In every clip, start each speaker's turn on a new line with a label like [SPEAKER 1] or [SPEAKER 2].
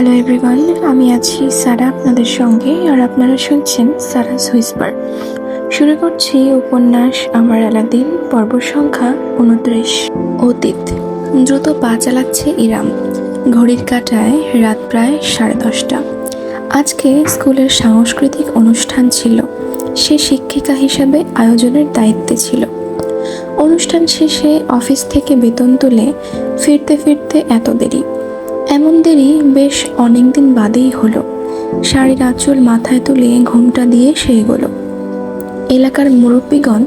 [SPEAKER 1] Hello everyone, আমি আছি সারা আপনাদের সঙ্গে, আর আপনারা শুনছেন সারাস হুইসপার। শুরু করছি উপন্যাস আমার আলাদিন, পর্ব সংখ্যা 29। অতীত। দ্রুত পা চালাচ্ছে ইরাম। ঘড়ির কাঁটায় রাত প্রায় 10:30। আজকে স্কুলের সাংস্কৃতিক অনুষ্ঠান ছিল। সে শিক্ষিকা হিসাবে আয়োজনের দায়িত্বে ছিল। অনুষ্ঠান শেষে অফিস থেকে বেতন তুলে ফিরতে ফিরতে এত দেরি। এমন দেরি বেশ অনেকদিন বাদেই হলো। শাড়ির আঁচল মাথায় তুলে ঘোমটা দিয়ে সে এগোলো। এলাকার মুরব্বীগণ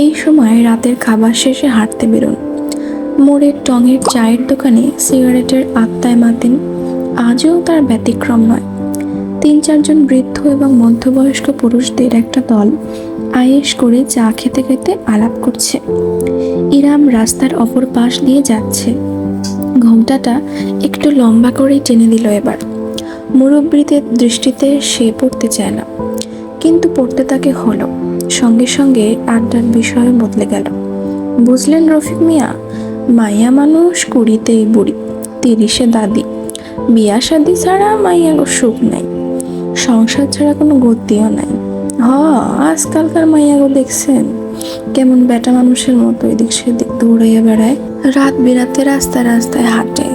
[SPEAKER 1] এই সময় রাতের খাবার শেষে হাঁটতে বেরোন। মোড়ের টঙের চায়ের দোকানে সিগারেটের আত্মায় মাতেন। আজও তার ব্যতিক্রম নয়। 3-4জন বৃদ্ধ এবং মধ্যবয়স্ক পুরুষদের একটা দল আয়েশ করে চা খেতে খেতে আলাপ করছে। ইরাম রাস্তার অপর পাশ দিয়ে যাচ্ছে। ঘোমটাটা একটু লম্বা করেই টেনে দিল এবার। মুরব্বীদের দৃষ্টিতে সে পড়তে চায় না, কিন্তু পড়তে তাকে হলো। সঙ্গে সঙ্গে আড্ডার বিষয় বদলে গেল। বুঝলেন রফিক মিয়া, মাইয়া মানুষ 20তেই বুড়ি, 30-এ দাদি। বিয়া শাদি ছাড়া মাইয়া সুখ নাই, সংসার ছাড়া কোনো গতিও নাই। আজকালকার মাইয়াগো দেখছেন কেমন বেটা মানুষের মতো এদিক সেদিক দৌড়াইয়া বেড়ায়, রাত বিরাতে রাস্তায় রাস্তায় হাঁটে।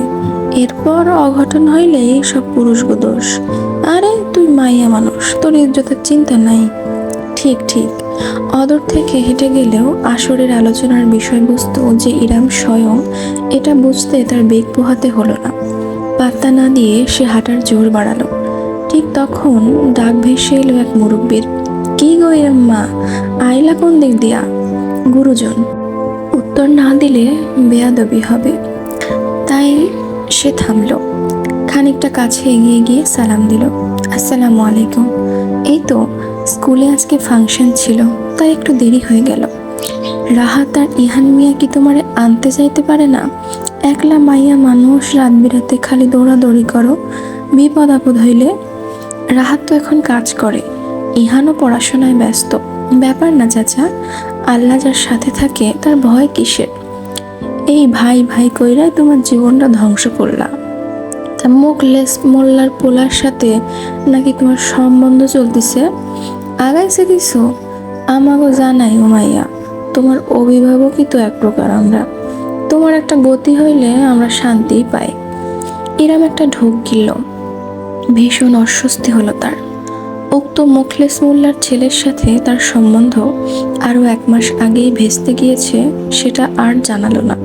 [SPEAKER 1] এরপর অঘটন হইলেই সব পুরুষগো দোষ। আরে তুই মাইয়া মানুষ, তোর ইজ্জতের চিন্তা নাই। ঠিক ঠিক। অদূর থেকে হেঁটে গেলেও আসরের আলোচনার বিষয়বস্তু যে ইরাম স্বয়ং, এটা বুঝতে তার বেগ পোহাতে হলো না। পাত্তা না দিয়ে সে হাঁটার জোর বাড়ালো। ঠিক তখন ডাক ভেসে এলো এক মুরব্বীর। কি গো ইরাম মা, আইলা কোন দিক দিয়া? গুরুজন। উত্তর না দিলে বেয়াদবি হবে, তাই সে থামলো। খানিকটা কাছে এগিয়ে গিয়ে সালাম দিল। আসসালামু আলাইকুম। এই তো স্কুলে আজকে ফাংশন ছিল, তাই একটু দেরি হয়ে গেল। রাহাত আর ইহান মিয়া কি তোমারে আনতে চাইতে পারে না? একলা মাইয়া মানুষ, রাত বিরাতে খালি দৌড়াদৌড়ি করো, বিপদ আপদ হইলে। রাহাত তো এখন কাজ করে, ইহানও পড়াশোনায় ব্যস্ত। ব্যাপার না চাচা, আল্লাহ যার সাথে থাকে তার ভয় কিসের? এই ভাই ভাই কইরাই তোমার জীবনটা ধ্বংস করলা। তা মুখলেস মোল্লার পোলার সাথে নাকি তোমার সম্বন্ধ চলতেছে? আগাইছে কিছু? আমাগো জানাই উমাইয়া, তোমার অভিভাবকই তো এক প্রকার আমরা। তোমার একটা গতি হইলে আমরা শান্তিই পাই। এরম একটা ঢোক গিল। ভীষণ অস্বস্তি হলো তার। উক্ত মুখলেস মোল্লার ছেলের সাথে তার সম্বন্ধ আরও 1 মাস আগেই ভেস্তে গিয়েছে, সেটা আর জানালো না।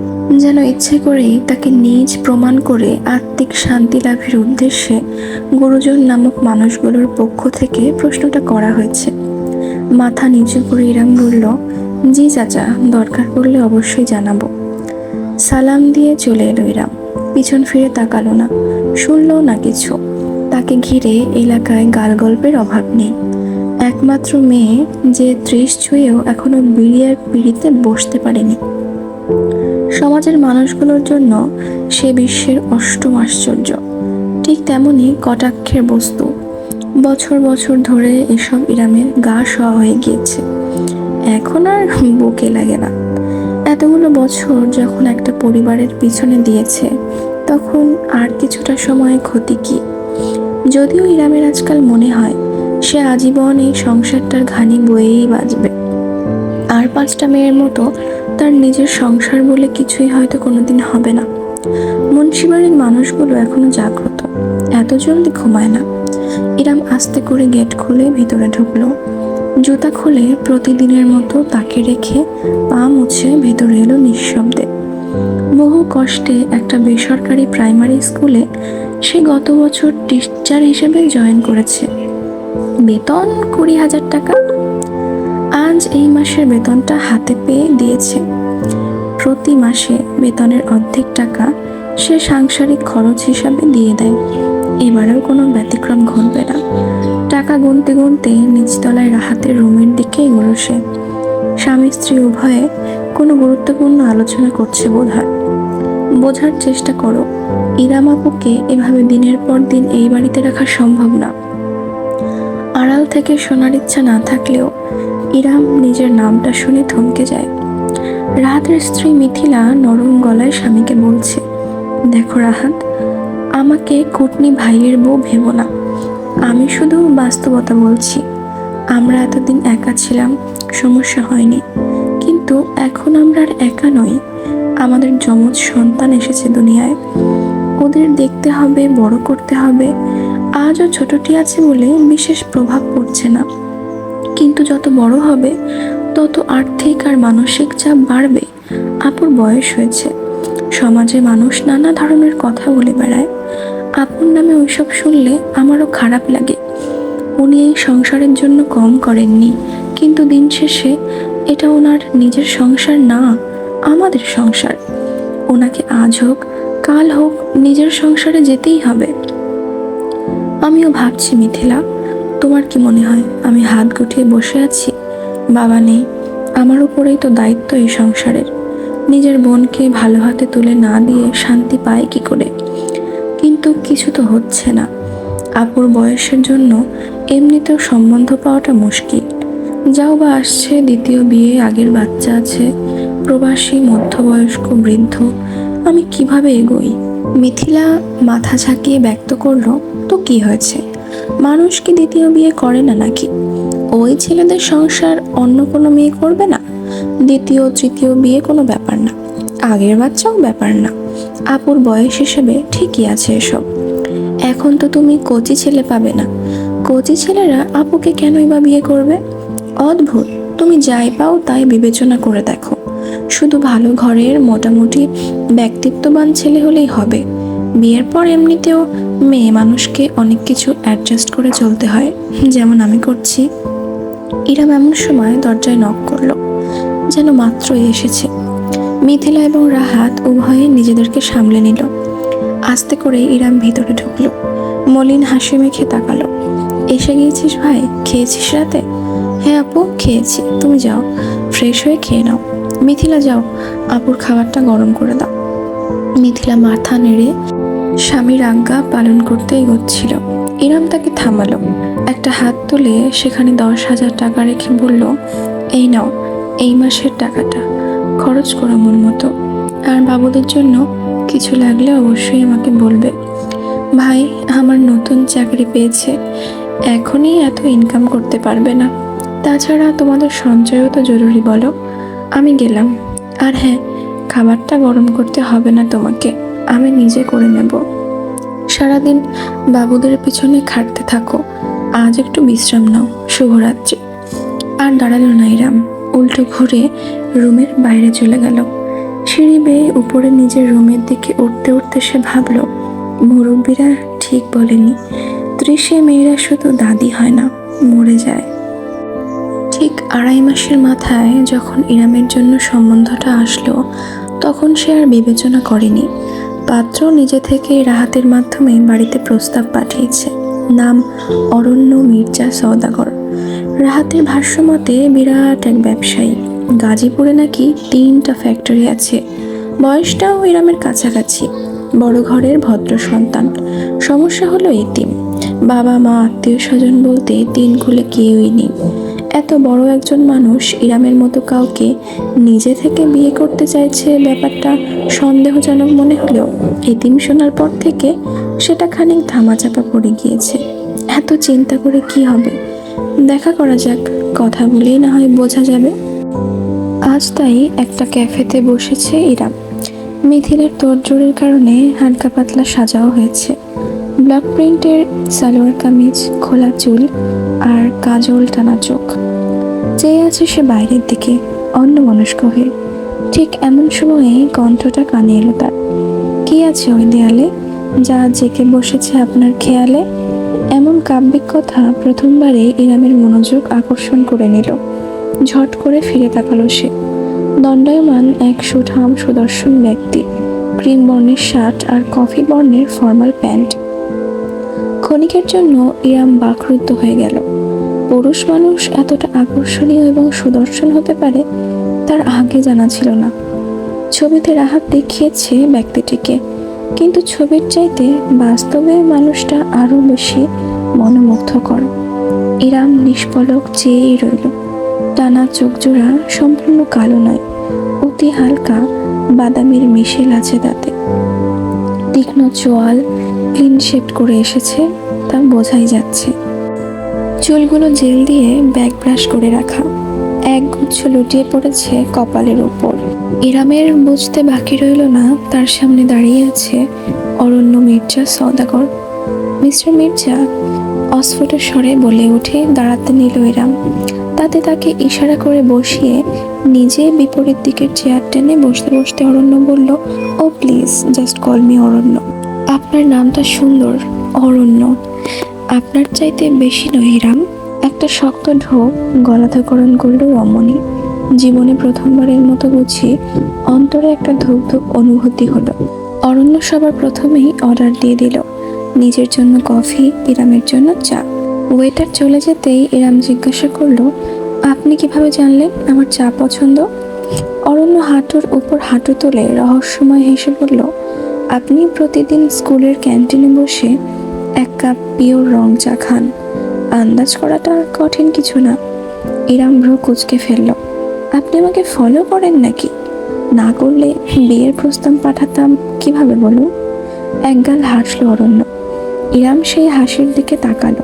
[SPEAKER 1] যেন ইচ্ছে করেই তাকে নিজ প্রমাণ করে আত্মিক শান্তি লাভের উদ্দেশ্যে গুরুজন নামক মানুষগুলোর পক্ষ থেকে প্রশ্নটা করা হয়েছে। মাথা নিচু করে ইরাম বলল, জি চাচা, দরকার পড়লে অবশ্যই জানাবো। সালাম দিয়ে চলে এলো ইরাম। পিছন ফিরে তাকালো না, শুনলো না কিছু। তাকে ঘিরে এলাকায় গালগল্পের অভাব নেই। একমাত্র মেয়ে যে 30 ছুঁয়েও এখনো বিড়ি আর পিড়িতে বসতে পারেনি। সমাজের মানুষগুলোর জন্য সে বিশ্বের অষ্টম আশ্চর্য। ঠিক তেমনই কটাক্ষের বস্তু। বছর বছর ধরে এসব ইরামের গা শোয়া হয়ে গিয়েছে, এখন আর বুকে লাগে না। এতগুলো বছর যখন একটা পরিবারের পিছনে দিয়েছে, তখন আর কিছুটা সময় ক্ষতি কি? যদিও ইরামের আজকাল মনে হয় সে আজীবন এই সংসারটার ঘানি বয়েই বাঁচবে। আর 5টা মেয়ের মতো তার নিজের সংসার বলে কিছুই হয়তো কোনোদিন হবে না। মুন্সিবাড়ির মানুষগুলো এখনো জাগ্রত, এত জলদি ঘুমায় না। ইরাম আস্তে করে গেট খুলে ভিতরে ঢুকলো। জুতা খুলে প্রতিদিনের মতো তাকে রেখে পা মুছে ভেতরে এলো নিঃশব্দে। বহু কষ্টে একটা বেসরকারি প্রাইমারি স্কুলে সে গত বছর টিচার হিসেবে জয়েন করেছে। বেতন 20,000 টাকা। আজ এই মাসের বেতনটা হাতে পেয়ে দিয়েছে। প্রতি মাসে বেতনের অর্ধেক টাকা সে সাংসারিক খরচ হিসাবে দিয়ে দেয়। এবারেও কোনো ব্যতিক্রম ঘটবে না। টাকা গুনতে গুনতে নিচতলায় রাহাতের রুমের দিকে এগোলো সে। স্বামী স্ত্রী উভয়ে কোনো গুরুত্বপূর্ণ আলোচনা করছে বোধহয়। বোঝার চেষ্টা করো, ইরাম আপুকে এভাবে দিনের পর দিন এই বাড়িতে রাখা সম্ভব না। আড়াল থেকে শোনার ইচ্ছা না থাকলেও ইরাম নিজের নামটা শুনে থমকে যায়। রাহাতের স্ত্রী মিথিলা নরম গলায় স্বামীকে বলছে, দেখো রাহাত, আমাকে কুটনি ভাইয়ের বউ ভেবো না। আমি শুধু বাস্তবতা বলছি। আমরা এতদিন একা ছিলাম, সমস্যা হয়নি। কিন্তু এখন আমরা আর একা নই। আমাদের যমজ সন্তান এসেছে দুনিয়ায়। ওদের দেখতে হবে, বড় করতে হবে। আজও ছোটটি আছে বলে বিশেষ প্রভাব পড়ছে না, কিন্তু যত বড় হবে তত আর্থিক আর মানসিক চাপ বাড়বে। আপুর বয়স হয়েছে, সমাজে মানুষ নানা ধরনের কথা বলে বেড়ায়। আপুর নামে ওইসব শুনলে আমারও খারাপ লাগে। উনি এই সংসারের জন্য কম করেননি, কিন্তু দিন শেষে এটা ওনার নিজের সংসার না, আমাদের সংসার। ওনাকে আজ হোক কাল হোক নিজের সংসারে যেতেই হবে। আমিও ভাবছি মিথিলা, তোমার কি মনে হয় আমি হাত গুটিয়ে বসে আছি? বাবা নেই, আমার উপরেই তো দায়িত্ব এই সংসারের। নিজের বোনকে ভালো হাতে তুলে না দিয়ে শান্তি পায় কি করে? কিন্তু কিছু তো হচ্ছে না। আপুর বয়সের জন্য এমনিতেও সম্বন্ধ পাওয়াটা মুশকিল। যাও বা আসছে দ্বিতীয় বিয়ে, আগের বাচ্চা আছে, প্রবাসী, মধ্যবয়স্ক, বৃদ্ধ। আমি কিভাবে এগোই? মিথিলা মাথা ঝাঁকিয়ে ব্যক্ত করলো, তো কি হয়েছে? মানুষ কি দ্বিতীয় বিয়ে করে না নাকি? ওই ছেলেদের সংসার অন্য কোনো মেয়ে করবে না? দ্বিতীয় তৃতীয় বিয়ে কোনো ব্যাপার না, আগের বাচ্চাও ব্যাপার না। আপুর বয়স হিসেবে ঠিকই আছে এসব। এখন তো তুমি কচি ছেলে পাবে না। কচি ছেলেরা আপুকে কেনই বা বিয়ে করবে? অদ্ভুত। তুমি যাই পাও তাই বিবেচনা করে দেখো। শুধু ভালো ঘরের মোটামুটি ব্যক্তিত্ববান ছেলে হলেই হবে? বিয়ের পর এমনিতেও মেয়ে মানুষকে অনেক কিছু অ্যাডজাস্ট করে চলতে হয়, যেমন আমি করছি। ইরাম এমন সময় দরজায় নক করলো, যেন মাত্রই এসেছে। মিথিলা এবং রাহাত উভয়ে নিজেদেরকে সামলে নিল। আস্তে করে ইরাম ভিতরে ঢুকলো, মলিন হাসি মেখে তাকালো। এসে গিয়েছিস ভাই? খেয়েছিস রাতে? হ্যাঁ আপু, খেয়েছি। তুমি যাও, ফ্রেশ হয়ে খেয়ে নাও। মিথিলা যাও, আপুর খাবারটা গরম করে দাও। মিথিলা মাথা নেড়ে স্বামীর আজ্ঞা পালন করতে এগোচ্ছিল। ইরাম তাকে থামালো, একটা হাত তুলে সেখানে 10,000 টাকা রেখে বলল, এই নাও, এই মাসের টাকাটা খরচ করো মন মতো। আর বাবুদের জন্য কিছু লাগলে অবশ্যই আমাকে বলবে। ভাই আমার নতুন চাকরি পেয়েছে, এখনই এত ইনকাম করতে পারবে না। তাছাড়া তোমাদের সঞ্চয়ও তো জরুরি, বলো। আমি গেলাম। আর হ্যাঁ, খাবারটা গরম করতে হবে না তোমাকে, আমি নিজে করে নেব। সারাদিন বাবুদের পিছনে খাটতে থাকো, আজ একটু বিশ্রাম নাও। শুভরাত্রি। আর দাঁড়ালো না ইরাম, উল্টো ঘুরে রুমের বাইরে চলে গেল। সিঁড়ি বেয়ে উপরে নিজের রুমের দিকে উঠতে উঠতে সে ভাবল, মুরব্বীরা ঠিক বলেনি, 30-এ মেয়েরা শুধু দাদি হয় না, মরে যায়। ঠিক 2.5 মাসের মাথায় যখন ইরামের জন্য সম্বন্ধটা আসলো, তখন সে আর বিবেচনা করেনি। পাত্র নিজে থেকে রাহাতের মাধ্যমে বাড়িতে প্রস্তাব পাঠিয়েছে। নাম অরণ্য মির্জা সওদাগর। রাহাতের ভাষ্যমতে বিরাট এক ব্যবসায়ী, গাজীপুরে নাকি 3টা ফ্যাক্টরি আছে। বয়সটাও ইরামের কাছাকাছি, বড় ঘরের ভদ্র সন্তান। সমস্যা হলো এতিম, বাবা মা আত্মীয় স্বজন বলতে 3 কুলে কেউই নেই। এত বড় একজন মানুষ ইরামের মতো কাউকে নিজে থেকে বিয়ে করতে চাইছে, ব্যাপারটা সন্দেহজনক মনে হলেও এতিম শোনার পর থেকে সেটা খানিক ধামাচাপা পড়ে গিয়েছে। এত চিন্তা করে কি হবে? দেখা করা যাক, কথা বলেই না হয় বোঝা যাবে। আজ তাই একটা ক্যাফেতে বসেছে ইরাম। মিথিলার তোড়জোড়ের কারণে হালকা পাতলা সাজাও হয়েছে। ব্লক প্রিন্টের সালোয়ার কামিজ, খোলা চুল আর কাজল টানা চোখ। চেয়ে আছে সে বাইরের দিকে অন্যমনস্ক হয়ে। ঠিক এমন সময়ে কণ্ঠটা কানে এলো তার। কি আছে ওই দেয়ালে, যা জেকে বসেছে আপনার খেয়ালে? এমন কাব্যিক কথা প্রথমবারে ইরামের মনোযোগ আকর্ষণ করে নিল। ঝট করে ফিরে তাকালো সে। দণ্ডায়মান এক সুঠাম সুদর্শন ব্যক্তি, ক্রিম বর্ণের শার্ট আর কফি বর্ণের ফর্মাল প্যান্ট। ক্ষণিকের জন্য ইরাম বাকরুদ্ধ হয়ে গেল। পুরুষ মানুষ এতটা আকর্ষণীয় এবং সুদর্শন হতে পারে তার আগে জানা ছিল না। ছবিতে রাহাত দেখিয়েছে ব্যক্তিটিকে, কিন্তু ছবির চাইতে বাস্তবে মানুষটা আরো বেশি মনোমুগ্ধকর। ইরাম নিষ্পলক চেয়েই রইল। টানা চোখ জোড়া, সম্পূর্ণ কালো নয়, অতি হালকা বাদামির মিশেল আছে তাতে। তীক্ষ্ণ চোয়াল, ক্লিন শেভ করে এসেছে তা বোঝাই যাচ্ছে। চুলগুলো জেল দিয়ে ব্যাক ব্রাশ করে রাখা, একগুচ্ছ লুটিয়ে পড়েছে কপালের উপর। ইরামের বুঝতে বাকি রইল না তার সামনে দাঁড়িয়ে আছে অরণ্য মির্জা সওদাগর। মিস্টার মির্জা, অস্ফুট স্বরে বলে উঠে দাঁড়াতে নিল ইরাম। তাতে তাকে ইশারা করে বসিয়ে নিজে বিপরীত দিকের চেয়ার টেনে বসতে বসতে অরণ্য বলল, ও প্লিজ জাস্ট কল মি অরণ্য। আপনার নামটা সুন্দর, অরণ্য। আপনার চাইতে বেশি নয় ইরাম। একটা শক্ত ঢোক গলাধকরণ করল রমণী। জীবনে প্রথমবারের মতো বুঝি অন্তরে একটা ধুক ধুক অনুভূতি হলো। অরণ্য সবার প্রথমেই অর্ডার দিয়ে দিল, নিজের জন্য কফি, ইরামের জন্য চা। ওয়েটার চলে যেতেই ইরাম জিজ্ঞাসা করলো, আপনি কিভাবে জানলেন আমার চা পছন্দ? অরণ্য হাঁটুর উপর হাঁটু তুলে রহস্যময় হেসে বলল, আপনি প্রতিদিন স্কুলের ক্যান্টিনে বসে এক কাপ পিওর রং চা খান। আন্দাজ করাটা কঠিন কিছু না। ইরাম ভ্রু কুঁচকে ফেলল। আপনি আমাকে ফলো করেন নাকি? না করলে বিয়ের প্রস্তাব পাঠাতাম কিভাবে বলুন? একগাল হাসলো অরণ্য। ইরাম সেই হাসির দিকে তাকালো।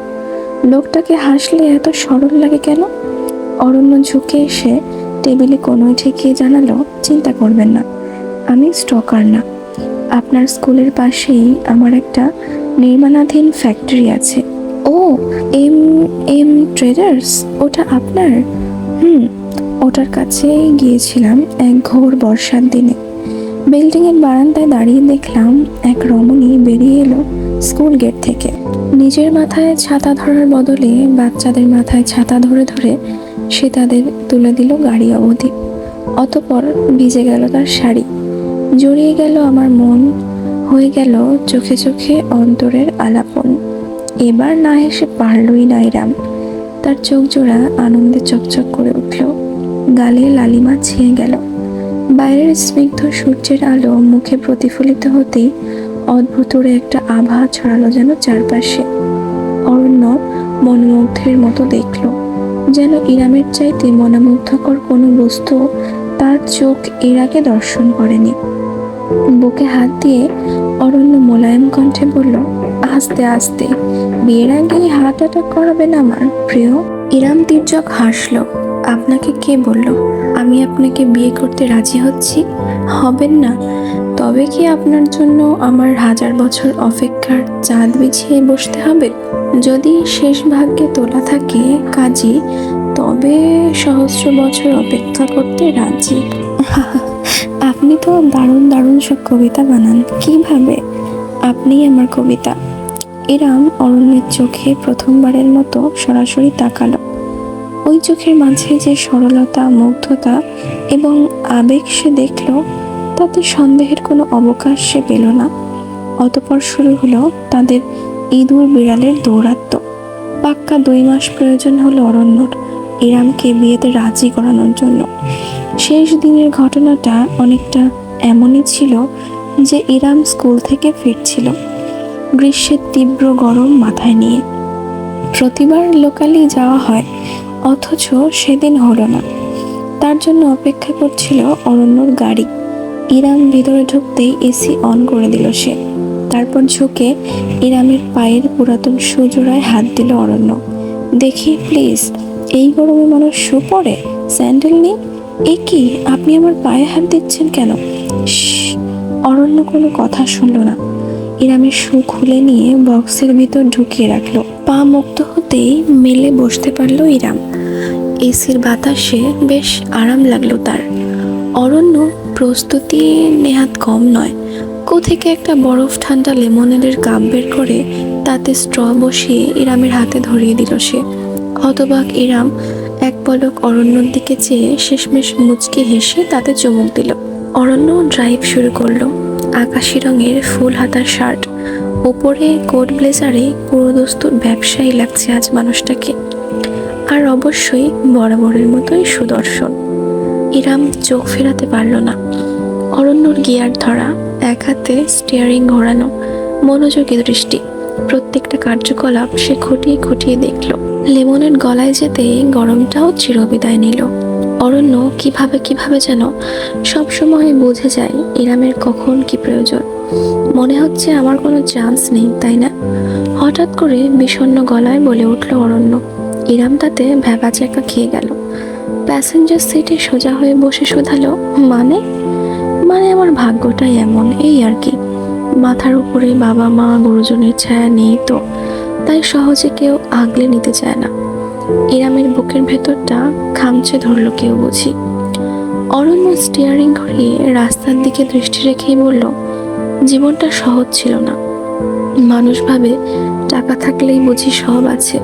[SPEAKER 1] লোকটাকে হাসলে এত সরল লাগে কেন? অরণ্য ঝুঁকে এসে টেবিলে কোনোই ঠেকিয়ে জানালো, চিন্তা করবেন না, আমি স্টকার না। আপনার স্কুলের পাশেই আমার একটা নির্মাণাধীন ফ্যাক্টরি আছে। ও, এম এম ট্রেডার্স, ওটা আপনার? ওটার কাছে গিয়েছিলাম এক ঘোর বর্ষার দিনে। বিল্ডিংয়ের বারান্দায় দাঁড়িয়ে দেখলাম এক রমণী বেরিয়ে এলো স্কুল গেট থেকে। নিজের মাথায় ছাতা ধরার বদলে বাচ্চাদের মাথায় ছাতা ধরে ধরে সে তাদের তুলে দিল গাড়ি অবধি। অতঃপর ভিজে গেল তার শাড়ি, জড়িয়ে গেল আমার মন, হয়ে গেল চোখে চোখে অন্তরের আলাপন। এবার না হেসে পারলই না ইরাম। তার চোখ জোড়া আনন্দে চকচক করে উঠল, গালে লালিমা ছেয়ে গেল। বাইরের স্নিগ্ধ সূর্যের আলো মুখে প্রতিফলিত হতেই অদ্ভুতরে একটা আভা ছড়ালো যেন চারপাশে। অরণ্য মনোমুগ্ধের মতো দেখল, যেন ইরামের চাইতে মনোমুগ্ধকর কোনো বস্তু তার চোখ এর আগে দর্শন করেনি। বুকে হাত দিয়ে অরণ্য মোলায়েম কণ্ঠে বলল, আস্তে আস্তে, বিয়ের আগেই হার্ট অ্যাটাক করাবেন আমার প্রিয়। ইরাম তির্যক হাসল। আপনাকে কে বলল আমি আপনাকে বিয়ে করতে রাজি হচ্ছি? হবেন না? তবে কি আপনার জন্য আমার 1000 বছর অপেক্ষার চাঁদ বিছিয়ে বসতে হবে? যদি শেষ ভাগ্যে তোলা থাকে কাজী, তবে সহস্র বছর অপেক্ষা করতে রাজি। আপনি তো দারুণ দারুণ সব কবিতা বানান, কিভাবে? আপনি আমার কবিতা। ইরাম অরণ্যের চোখে প্রথমবারের মতো সরাসরি তাকালো। ওই চোখের মাঝে যে সরলতা, মুগ্ধতা এবং আবেগ সে দেখল, তাতে সন্দেহের কোনো অবকাশ সে পেল না। অতঃপর শুরু হলো তাদের ইঁদুর বিড়ালের দৌরাত্ম্য। পাক্কা 2 মাস প্রয়োজন হলো অরণ্যর ইরামকে বিয়েতে রাজি করানোর জন্য। শেষ দিনের ঘটনাটা অনেকটা এমনই ছিল যে ইরাম স্কুল থেকে ফিরছিল গ্রীষ্মের তীব্র গরম মাথায় নিয়ে। প্রতিবার লোকালি যাওয়া হয়, অথচ সেদিন হলো না। তার জন্য অপেক্ষা করছিল অরণ্যর গাড়ি। ইরাম ভিতরে ঢুকতেই এসি অন করে দিল সে। তারপর ঝুঁকে ইরামের পায়ের পুরাতন সুজোড়ায় হাত দিল অরণ্য। দেখি প্লিজ, এই গরমে মানুষ শু পরে, স্যান্ডেল নেই। এ কি, আপনি আমার পায়ে হাত দিচ্ছেন কেন? অরণ্য কোনো কথা শুনল না। ইরামের শু খুলে নিয়ে বক্সের ভিতর ঢুকিয়ে রাখলো। পা মুক্ত হতেই মেলে বসতে পারল ইরাম। এসির বাতাসে বেশ আরাম লাগলো তার। অরণ্য প্রস্তুতি নেহাত কম নয়। কোথেকে একটা বরফ ঠান্ডা লেমনেডের কাপ বের করে তাতে স্ট্র বসিয়ে ইরামের হাতে ধরিয়ে দিল সে। হতবাক ইরাম এক পলক অরণ্যর দিকে চেয়ে শেষমেশ মুচকি হেসে তাতে চুমুক দিল। অরণ্য ড্রাইভ শুরু করলো। আকাশি রঙের ফুল হাতার শার্ট, ওপরে কোট ব্লেজারে পুরোদস্তুর ব্যবসায়ী লাগছে আজ মানুষটাকে। আর অবশ্যই বরাবরের মতোই সুদর্শন। ইরাম চোখ ফেরাতে পারল না। অরণ্যর গিয়ার ধরা, এক হাতে স্টিয়ারিং ঘোরানো, মনোযোগী দৃষ্টি। প্রত্যেকটা কার্যকলাপ সে খুঁটিয়ে খুঁটিয়ে দেখল। লেমনের গলায় যেতেই গরমটাও চিরবিদায় নিল। অরণ্য কিভাবে কিভাবে যেন সবসময় বুঝে যায় ইরামের কখন কি প্রয়োজন। মনে হচ্ছে আমার কোনো চান্স নেই, তাই না? হঠাৎ করে বিষণ্ণ গলায় বলে উঠল অরণ্য। ইরাম তাতে ভ্যাবাচ্যাকা খেয়ে গেল। প্যাসেঞ্জার সিটে সোজা হয়ে বসে শুধালো, মানে? মানে আমার ভাগ্যটাই এমন, এই আর কি। মাথার উপরে বাবা মা গুরুজনের ছায়া নেই তো, তাই সহজে কেউ আগলে নিতে চায় না। ইরামের বুকের ভেতরটা খামচে ধরল কেউ বুঝি। অরণ্য স্টিয়ারিং ঘুরিয়ে রাস্তার দিকে দৃষ্টি রেখেই বলল, জীবনটা সহজ ছিল না। মানুষ ভাবে টাকা থাকলেই বুঝি সব আছে,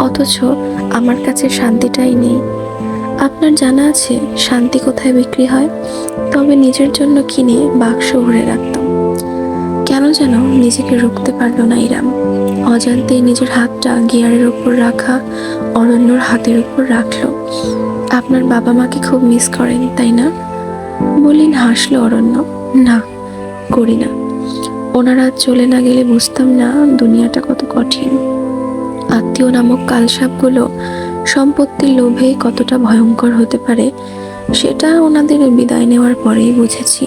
[SPEAKER 1] অথচ আমার কাছে শান্তিটাই নেই। আপনার জানা আছে শান্তি কোথায় বিক্রি হয়? তবে নিজের জন্য কিনে বাক্স ভরে রাখতাম। কেন যেন নিজেকে রুখতে পারল না ইরাম। অজান্তে নিজের হাতটা গিয়ারের ওপর রাখা অরণ্যর হাতের উপর রাখলো। আপনার বাবা মাকে খুব মিস করেন, তাই না? মলিন হাসলো অরণ্য। না, করি না। ওনারা চলে না গেলে বুঝতাম না দুনিয়াটা কত কঠিন। আত্মীয় নামক কালসাপগুলো সম্পত্তির লোভে কতটা ভয়ঙ্কর হতে পারে, সেটা ওনাদের বিদায় নেওয়ার পরেই বুঝেছি।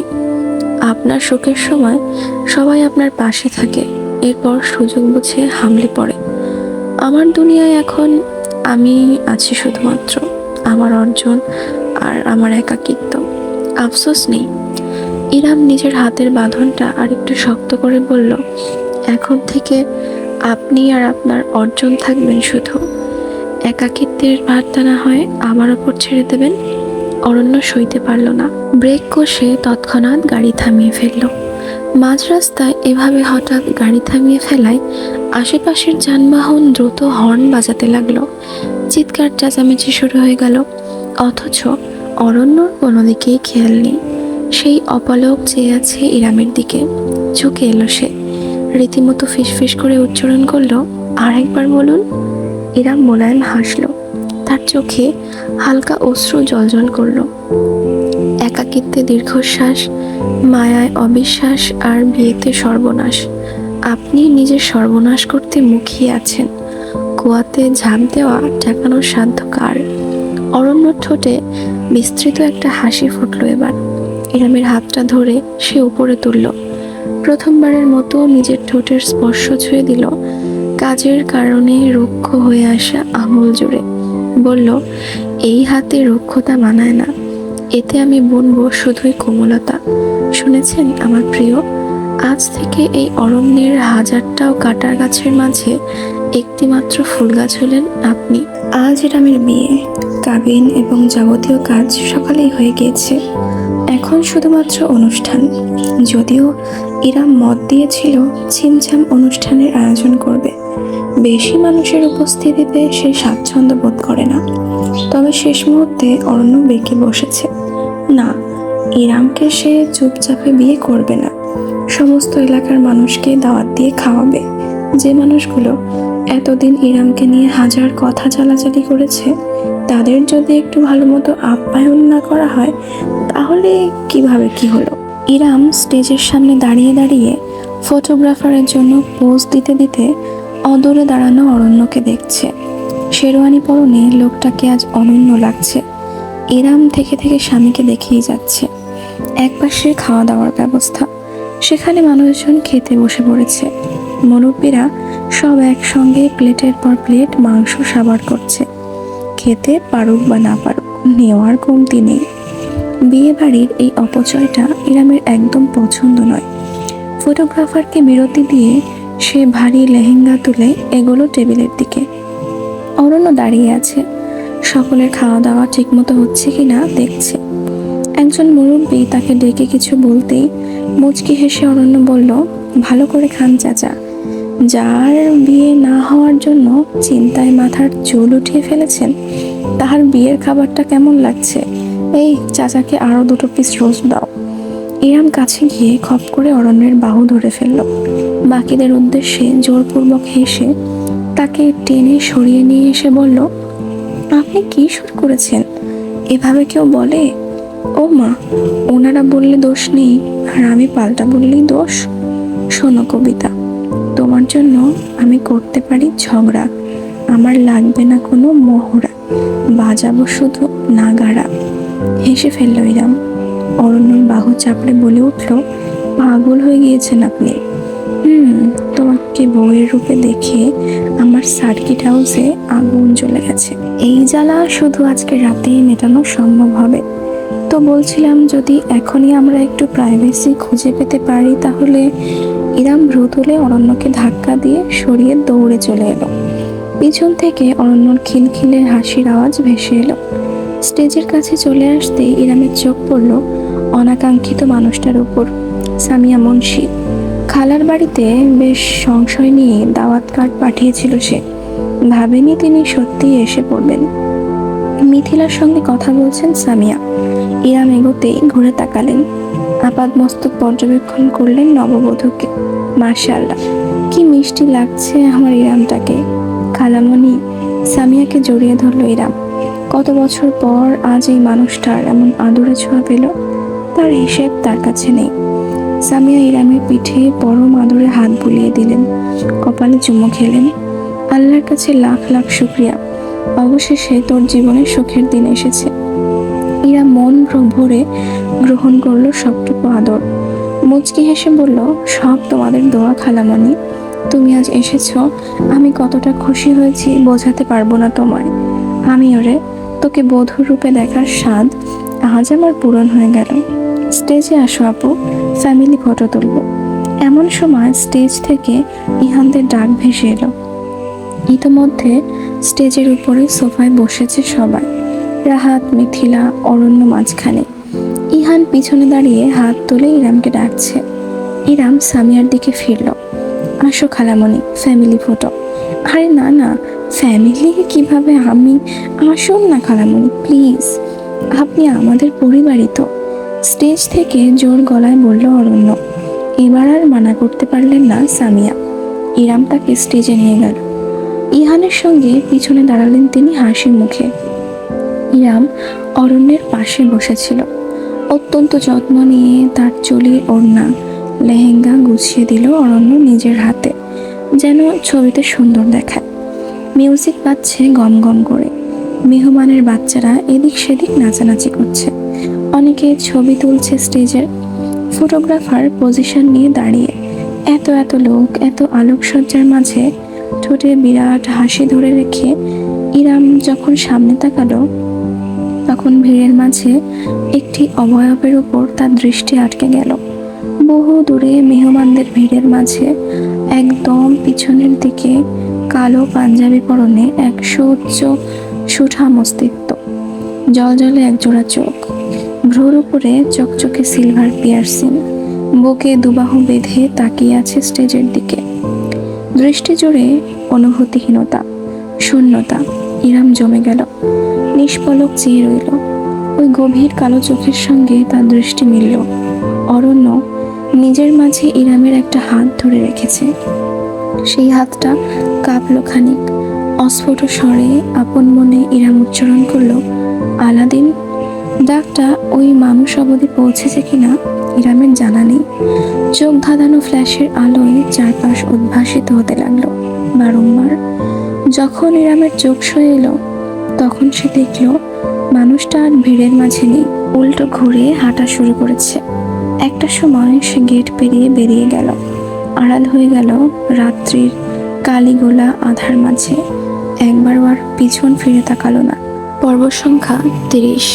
[SPEAKER 1] আপনার শোকের সময় সবাই আপনার পাশে থাকে, এরপর সুযোগ বুঝে হামলে পড়ে। আমার দুনিয়ায় এখন আমি আছি শুধুমাত্র, আমার অর্জন আর আমার একাকিত্ব। আফসোস নেই। ইরাম নিজের হাতের বাঁধনটা আরেকটু শক্ত করে বলল, এখন থেকে আপনি আর আপনার অর্জন থাকবেন শুধু। একাকিত্বের ভারটা না হয় আমার ওপর ছেড়ে দেবেন। অরণ্য সইতে পারল না, ব্রেক কষে তৎক্ষণাৎ গাড়ি থামিয়ে ফেলল। মাঝ রাস্তায় এভাবে হঠাৎ গাড়ি থামিয়ে ফেলায় আশেপাশের যানবাহন দ্রুত হর্ন বাজাতে লাগলো। চিৎকার চেঁচামেচি শুরু হয়ে গেল, অথচ অরণ্যর কোনো দিকেই খেয়াল নেই। সেই অপলক চেয়ে আছে ইরামের দিকে। ঝুঁকে এলো সে, রীতিমতো ফিসফিস করে উচ্চারণ করলো, আর একবার বলুন। ইরাম মোলায়েম হাসলো, তার চোখে হালকা অশ্রু জলজল করলো। একাকিত্বে দীর্ঘশ্বাস, মায়ায় অবিশ্বাস, আর বিয়েতে সর্বনাশ। আপনি নিজের সর্বনাশ করতে মুখিয়ে আছেন। কুয়াতে ঝাঁপ দেওয়া ঠেকানোর সাধ্য কার? অরণ্যর ঠোঁটে বিস্তৃত একটা হাসি ফুটলো এবার। ইরামের হাতটা ধরে সে উপরে তুলল। প্রথমবারের মতো নিজের ঠোঁটের স্পর্শ ছুঁয়ে দিল কাজের কারণে রুক্ষ হয়ে আসা আঙুল জুড়ে। বলল, এই হাতে রুক্ষতা মানায় না, এতে আমি বুনবো শুধুই কোমলতা। শুনেছেন আমার প্রিয়, আজ থেকে এই অরণ্যের হাজারটাও কাটার গাছের মাঝে একটি মাত্র ফুল গাছ হলেন আপনি। আজ ইরামের বিয়ে, কাবিন এবং যাবতীয় কাজ সকালেই হয়ে গিয়েছে। এখন শুধুমাত্র অনুষ্ঠান। যদিও ইরাম মত দিয়েছিল ছিমছাম অনুষ্ঠানের আয়োজন করবে, বেশি মানুষের উপস্থিতিতে সে স্বাচ্ছন্দ্য বোধ করে না। তবে শেষ মুহূর্তে অরণ্য বেঁকে বসেছে। না, ইরামকে সে চুপচাপে বিয়ে করবে না। সমস্ত এলাকার মানুষকে দাওয়াত দিয়ে খাওয়াবে। যে মানুষগুলো এতদিন ইরামকে নিয়ে হাজার কথা চালাচালি করেছে, তাদের যদি একটু ভালো মতো আপ্যায়ন না করা হয় তাহলে কিভাবে কি হলো? ইরাম স্টেজের সামনে দাঁড়িয়ে দাঁড়িয়ে ফটোগ্রাফারের জন্য পোজ দিতে দিতে অদূরে দাঁড়ানো অরণ্যকে দেখছে। শেরওয়ানি পরনে লোকটাকে আজ অনন্য লাগছে। ইরাম থেকে থেকে স্বামীকে দেখেই যাচ্ছে। একপাশে খাওয়া দাওয়ার ব্যবস্থা, সেখানে মানুষজন খেতে বসে পড়েছে। মুরব্বীরা সব একসঙ্গে প্লেটের পর প্লেট মাংস সাবার করছে। খেতে পারুক বা না পারুক, নেওয়ার কমতি নেই। বিয়ে বাড়ির এই অপচয়টা ইরামের একদম পছন্দ নয়। ফটোগ্রাফারকে বিরতি দিয়ে সে ভারী লেহেঙ্গা তুলে এগোলো টেবিলের দিকে। অরণ্য দাঁড়িয়ে আছে, সকলের খাওয়া দাওয়া ঠিকমতো হচ্ছে কিনা দেখছে। একজন মুরব্বী তাকে ডেকে কিছু বলতেই মুচকি হেসে অরণ্য বলল, ভালো করে খান চাচা। যার বিয়ে না হওয়ার জন্য চিন্তায় মাথার চুল উঠিয়ে ফেলেছেন, তাহার বিয়ের খাবারটা কেমন লাগছে? এই চাচাকে আরো 2 পিস রোস্ট দাও। ইরাম কাছে গিয়ে খপ করে অরণ্যের বাহু ধরে ফেলল। বাকিদের উদ্দেশ্যে জোরপূর্বক হেসে তাকে টেনে সরিয়ে নিয়ে এসে বলল, আপনি কি শুরু করেছেন? এভাবে কেউ বলে? ও মা, ওনারা বললে দোষ নেই আর আমি পাল্টা বললেই দোষ। শোনো কবিতা, তোমার জন্য আমি করতে পারি ঝগড়া, আমার লাগবে না কোনো মহড়া। বাজাবো শুধু নাগারা। হেসে ফেলল ইরাম। অরণ্যর বাহু চাপড়ে বলে উঠল, পাগল হয়ে গিয়েছেন আপনি। তোমাকে বউয়ের রূপে দেখে আমার সার্কিট হাউসে আগুন জ্বলে গেছে। এই জ্বালা শুধু আজকে রাতেই মেটানো সম্ভব হবে। তো বলছিলাম, যদি এখনই আমরা একটু প্রাইভেসি খুঁজে পেতে পারি তাহলে। ইরাম ভ্রু তুলে অরণ্যকে ধাক্কা দিয়ে সরিয়ে দৌড়ে চলে এলো। পিছন থেকে অরণ্যর খিলখিলে হাসির আওয়াজ ভেসে এলো। স্টেজের কাছে চলে আসতে ইরামের চোখ পড়ল অনাকাঙ্ক্ষিত মানুষটার উপর, সামিয়া মুন্সি। খালার বাড়িতে বেশ সংশয় নিয়ে দাওয়াত কার্ড পাঠিয়েছিল সে। ভাবেনি তিনি সত্যিই এসে পড়বেন। মিথিলার সঙ্গে কথা বলছেন সামিয়া। ইরাম এগোতেই ঘুরে তাকালেন, আপাদমস্তক পর্যবেক্ষণ করলেন নববধূকে। মাশাআল্লাহ, কি মিষ্টি লাগছে আমার ইরামটাকে। খালামণি, সামিয়াকে জড়িয়ে ধরল ইরাম। কত বছর পর আজ এই মানুষটার এমন আদরে ছোঁয়া পেল, তার হিসেব তার কাছে নেই। সামিয়া ইরামের পিঠে পরম আদরে হাত বুলিয়ে দিলেন, কপালে চুমু খেলেন। আল্লাহর কাছে লাখ লাখ শুক্রিয়া, অবশেষে তোর জীবনে সুখের দিন এসেছে। ইরাম মন ভরে গ্রহণ করলো সবটুকু আদর। মুচকি হেসে বলল, সব তোমাদের দোয়া খালামণি। তুমি আজ এসেছো, আমি কতটা খুশি হয়েছি বোঝাতে পারবো না তোমায়। আমি ওরে তোকে বধূর রূপে দেখার স্বাদ আজ আমার পূরণ হয়ে গেল। স্টেজে আসো আপু, ফ্যামিলি ফটো তুলব। এমন সময় স্টেজ থেকে ইহানদের ডাক ভেসে এলো। ইতোমধ্যে স্টেজের উপরে সোফায় বসেছে সবাই। রাহাত, মিথিলা, অরণ্য মাঝখানে। ইহান পিছনে দাঁড়িয়ে হাত তুলে ইরামকে ডাকছে। ইরাম সামিয়ার দিকে ফিরল। আসো খালামণি, ফ্যামিলি ফটো। আরে না না, ফ্যামিলি কিভাবে? আসুন না খালামণি প্লিজ, আপনি আমাদের পরিবারই তো। স্টেজ থেকে জোর গলায় বলল অরণ্য। এবার আর মানা করতে পারলেন না সামিয়া। ইরাম তাকে স্টেজে নিয়ে গেল। ইহানের সঙ্গে পিছনে দাঁড়ালেন তিনি হাসি মুখে। ইরাম অরণ্যের পাশে বসেছিল। অত্যন্ত যত্ন নিয়ে তার চুলে ওড়না, লেহেঙ্গা গুছিয়ে দিল অরণ্য নিজের হাতে, যেন ছবিতে সুন্দর দেখায়। মিউজিক বাজছে গম গম করে। মেহমানের বাচ্চারা এদিক সেদিক নাচানাচি করছে। অনেকে ছবি তুলছে স্টেজের। ফটোগ্রাফার পজিশন নিয়ে দাঁড়িয়ে। এত এত লোক, এত আলোকসজ্জার মাঝে ঠোঁটে বিরাট হাসি ধরে রেখে ইরাম যখন সামনে তাকালো, তখন ভিড়ের মাঝে একটি অবয়বের উপর তার দৃষ্টি আটকে গেল। বহু দূরে মেহমানদের ভিড়ের মাঝে একদম পিছনের দিকে কালো পাঞ্জাবি পরনে এক সুউচ্চ সুঠাম অস্তিত্ব। জলজলে একজোড়া চোখ, ভ্রুর উপরে চকচকে সিলভার পিয়ার্সিং, বুকে দুবাহু বেঁধে তাকিয়ে আছে স্টেজের দিকে। দৃষ্টি জুড়ে অনুভূতিহীনতা, শূন্যতা। ইরাম জমে গেল, নিষ্পলক চেয়ে রইল। ওই গভীর কালো চোখের সঙ্গে তার দৃষ্টি মিলল। অরণ্য নিজের মাঝে ইরামের একটা হাত ধরে রেখেছে। সেই হাতটা কাঁপল খানিক। অস্ফুট স্বরে আপন মনে ইরাম উচ্চারণ করলো, আলাদিন। ডাকটা ওই মানুষ অবধি পৌঁছেছে কিনা ইরামের জানা নেই। চোখ ধাঁধানো ফ্ল্যাশের আলোয় চারপাশ উদ্ভাসিত হতে লাগলো বারংবার। যখন ইরামের চোখ সয়ে এলো, তখন সে দেখল মানুষটা আর ভিড়ের মাঝে নেই, উল্টো ঘুরে হাঁটা শুরু করেছে। একটা সময় সে গেট পেরিয়ে বেরিয়ে গেল, আড়াল হয়ে গেল রাত্রির কালিগোলা আধার মাঝে। একবারও আর পিছন ফিরে তাকালো না। পর্ব সংখ্যা 30।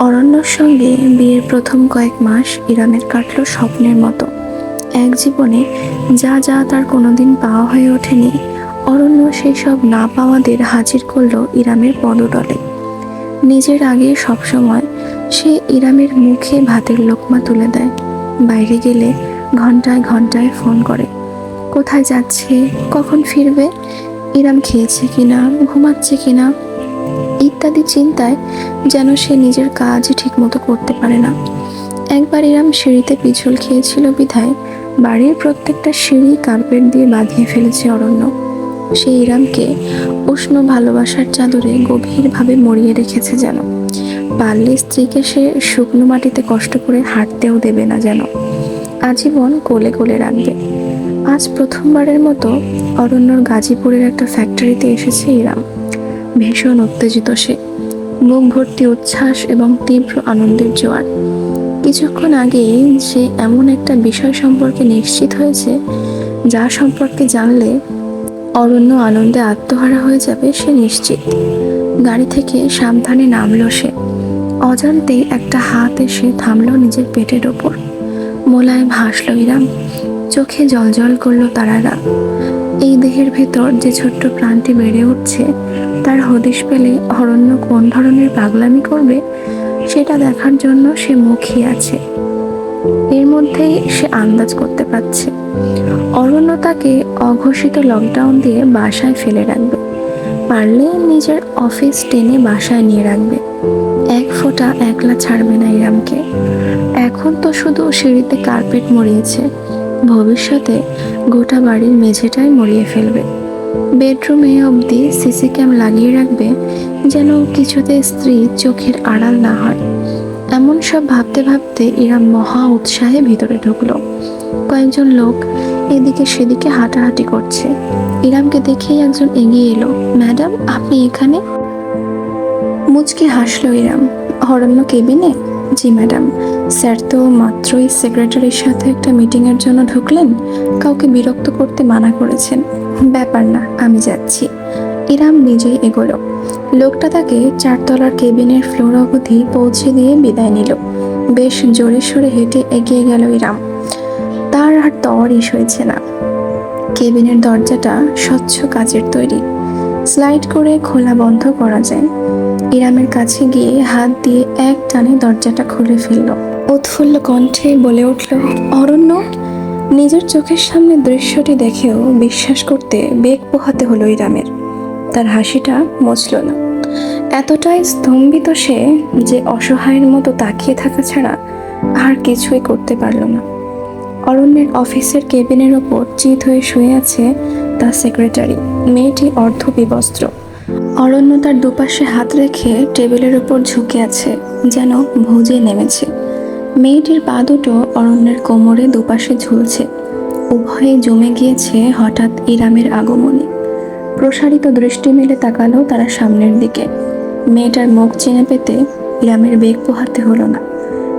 [SPEAKER 1] অরণ্যর সঙ্গে বিয়ের প্রথম কয়েক মাস ইরামের কাটলো স্বপ্নের মতো। এক জীবনে যা যা তার কোনোদিন পাওয়া হয়ে ওঠেনি, অরণ্য সেই সব না পাওয়াদের হাজির করলো ইরামের পদতলে। নিজের আগে সবসময় সে ইরামের মুখে ভাতের লোকমা তুলে দেয়। বাইরে গেলে ঘন্টায় ঘন্টায় ফোন করে, কোথায় যাচ্ছে, কখন ফিরবে, ইরাম খেয়েছে কিনা, ঘুমাচ্ছে কিনা ইত্যাদি চিন্তায় যেন সে নিজের কাজই ঠিকমতো করতে পারে না। একবার ইরাম সিঁড়িতে পিছল খেয়েছিল বিধায় বাড়ির প্রত্যেকটা সিঁড়ি কার্পেট দিয়ে বাঁধিয়ে ফেলেছে অরণ্য। সে ইরামকে উষ্ণ ভালোবাসার চাদরে গভীরভাবে মরিয়ে রেখেছে যেন। পারলে স্ত্রীকে সে শুকনো মাটিতে কষ্ট করে হাঁটতেও দেবে না যেন, আজীবন কোলে কোলে রাখবে। আজ প্রথমবারের মতো অরণ্যর গাজীপুরের একটা ফ্যাক্টরিতে এসেছে ইরাম। ভীষণ উত্তেজিত সে, মুখ ভর্তি উচ্ছ্বাস এবং তীব্র আনন্দের জোয়ার। কিছুক্ষণ আগেই সে এমন একটা বিষয় সম্পর্কে নিশ্চিত হয়েছে যা সম্পর্কে জানলে অরণ্য আনন্দে আত্মহারা হয়ে যাবে সে নিশ্চিত। গাড়ি থেকে সাবধানে নামলো সে। অজান্তেই একটা হাত এসে থামলো নিজের পেটের ওপর। মোলায়েম হাসলো ইরাম, চোখে জলজল করলো তারারা। এই দেহের ভেতর যে ছোট্ট প্রাণটি বেড়ে উঠছে তার হদিশ পেলে অরণ্য কোন ধরনের পাগলামি করবে সেটা দেখার জন্য সে মুখিয়ে আছে। এর মধ্যেই সে আন্দাজ করতে পারছে অরণ্য তাকে অঘোষিত লকডাউন দিয়ে বাসায় ফেলে রাখবে, পারলে নিজের অফিস টেনে বাসায় নিয়ে রাখবে। এক ফোঁটা একলা ছাড়বে না ইরামকে। এখন তো শুধু সিঁড়িতে কার্পেট মরিয়েছে, ভবিষ্যতে গোটা বাড়ির মেঝেটাই মরিয়ে ফেলবে। বেডরুমে অবধি সিসি ক্যাম লাগিয়ে রাখবে যেন কিছুতে স্ত্রী চোখের আড়াল না হয়। এমন সব ভাবতে ভাবতে ইরাম মহা উৎসাহে ভিতরে ঢুকলো। কয়েকজন লোক এদিকে সেদিকে হাঁটাহাঁটি করছে। ইরামকে দেখেই একজন এগিয়ে এলো। ম্যাডাম, আপনি এখানে? মুচকি হাসলো ইরাম। অরণ্য কেবিনে? জি ম্যাডাম। স্যার তো মাত্রই সেক্রেটারির সাথে একটা মিটিংয়ের জন্য ঢুকলেন, কাউকে বিরক্ত করতে মানা করেছেন। ব্যাপার না, আমি যাচ্ছি। ইরাম নিজেই এগোলো। লোকটা তাকে 4 তলার কেবিনের ফ্লোর অবধি পৌঁছে দিয়ে বিদায় নিল। বেশ জোরে সোরে হেঁটে এগিয়ে গেল ইরাম। তার আর তরই সইছে না। কেবিনের দরজাটা স্বচ্ছ কাচের তৈরি, স্লাইড করে খোলা বন্ধ করা যায়। ইরামের কাছে গিয়ে হাত দিয়ে এক টানে দরজাটা খুলে ফেলল। উৎফুল্ল কণ্ঠে বলে উঠল, অরণ্য! নিজের চোখের সামনে দৃশ্যটি দেখেও বিশ্বাস করতে বেগ পোহাতে হলো ইরামের। তার হাসিটা মুছল না। এতটাই স্তম্ভিত সে যে অসহায়ের মতো তাকিয়ে থাকা ছাড়া আর কিছুই করতে পারল না। অরণ্যের অফিসের কেবিনের ওপর চিত হয়ে শুয়ে আছে তার সেক্রেটারি। মেয়েটি অর্ধবিবস্ত্র। অরণ্য তার দুপাশে হাত রেখে টেবিলের ওপর ঝুঁকে আছে, যেন ভোজে নেমেছে। মেয়েটির পা দুটো অরণ্যের কোমরে দুপাশে ঝুলছে। উভয়ে জমে গিয়েছে হঠাৎ ইরামের আগমনে। প্রসারিত দৃষ্টি মেলে তাকালো তারা সামনের দিকে। মেয়েটার মুখ চিনে পেতে ইরামের বেগ পোহাতে হলো না।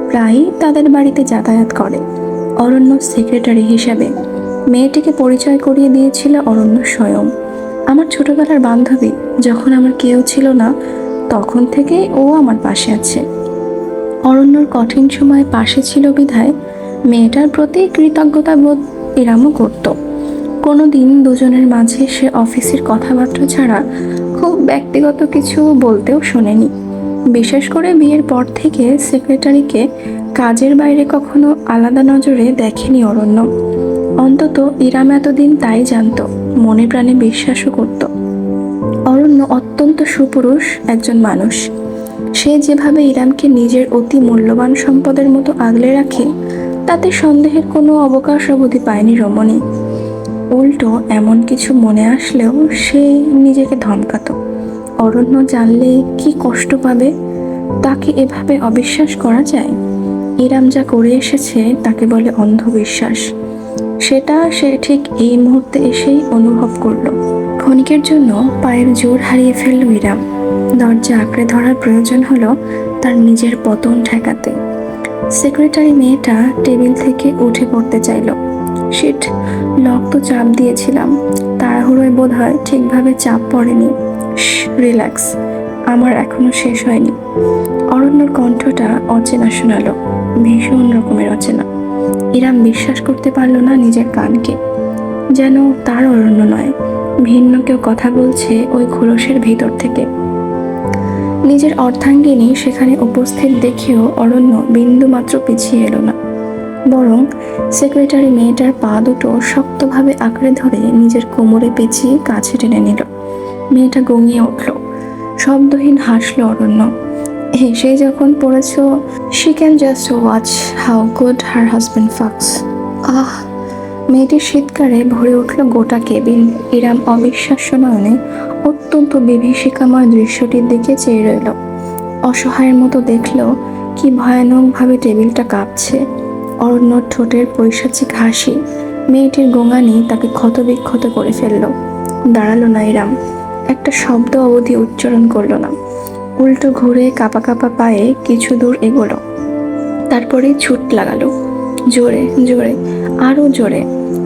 [SPEAKER 1] প্রায়ই তাদের বাড়িতে যাতায়াত করে অরণ্য সেক্রেটারি হিসাবে। মেয়েটিকে পরিচয় করিয়ে দিয়েছিল অরণ্য স্বয়ং। আমার ছোটবেলার বান্ধবী, যখন আমার কেউ ছিল না তখন থেকেই ও আমার পাশে আছে। অরণ্যর কঠিন সময় পাশে ছিল বিধায় মেয়েটার প্রতি কৃতজ্ঞতা বোধ ইরামও করত। কোনোদিন দুজনের মাঝে সে অফিসের কথাবার্তা ছাড়া খুব ব্যক্তিগত কিছু বলতেও শোনেনি। বিশেষ করে বিয়ের পর থেকে সেক্রেটারিকে কাজের বাইরে কখনো আলাদা নজরে দেখেনি অরণ্য। অন্তত ইরাম এতদিন তাই জানত, মনে প্রাণে বিশ্বাসও করত। অরণ্য অত্যন্ত সুপুরুষ একজন মানুষ। সে যেভাবে ইরামকে নিজের অতি মূল্যবান সম্পদের মতো আগলে রাখে তাতে সন্দেহের কোনো অবকাশ অবধি পায়নি রমণী। উল্টো এমন কিছু মনে আসলেও সে নিজেকে ধমকাতো। অরণ্য জানলে কি কষ্ট পাবে? তাকে এভাবে অবিশ্বাস করা যায়? ইরাম যা করে এসেছে তাকে বলে অন্ধবিশ্বাস। সেটা সে ঠিক এই মুহূর্তে এসেই অনুভব করলো। ক্ষণিকের জন্য পায়ের জোর হারিয়ে ফেলল ইরাম। দরজা আঁকড়ে ধরার প্রয়োজন হলো তার নিজের পতন ঠেকাতে। সেক্রেটারি মেয়েটা টেবিল থেকে উঠে পড়তে চাইল। শিট, লক তো চাপ দিয়েছিলাম। তাড়াহুড়োয় বোধ হয় ঠিকভাবে চাপ পড়েনি। রিল্যাক্স, আমার এখনো শেষ হয়নি। অরণ্যর কণ্ঠটা অচেনা শোনালো, ভীষণ রকমের অচেনা। ইরাম বিশ্বাস করতে পারল না নিজের কানকে। যেন তার অরণ্য নয়, ভিন্ন কেউ কথা বলছে ওই খোলসের ভিতর থেকে। নিজের অর্ধাঙ্গিনী সেখানে উপস্থিত দেখেও অরণ্য বিন্দুমাত্র পিছিয়ে এলো না, বরং সেক্রেটারি মেয়েটার পা দুটো শক্তভাবে আঁকড়ে ধরে নিজের কোমরে পেঁচিয়ে কাছে টেনে নিল। মেয়েটা গঙিয়ে উঠল, শব্দহীন হাসলো অরণ্য। হেসে যখন পড়েছ, she can just watch how good her husband fucks. Ah! মেয়েটির শীতকারে ভরে উঠল গোটা কেবিন। ইরাম অবিশ্বাস্য নয়নে অত্যন্ত বিভীষিকাময় দৃশ্যটির দিকে চেয়ে রইল। অসহায়ের মতো দেখল কি ভয়ানকভাবে টেবিলটা কাঁপছে। অরণ্যর ঠোঁটের পৈশাচিক হাসি, মেয়েটির গোঙানি তাকে ক্ষতবিক্ষত করে ফেলল। দাঁড়ালো না ইরাম। একটা শব্দ অবধি উচ্চারণ করলো না। উল্টো ঘুরে কাঁপা কাঁপা পায়ে কিছু দূর এগোলো। তারপরে ছুট লাগালো, জোরে জোরে, আরো জোরে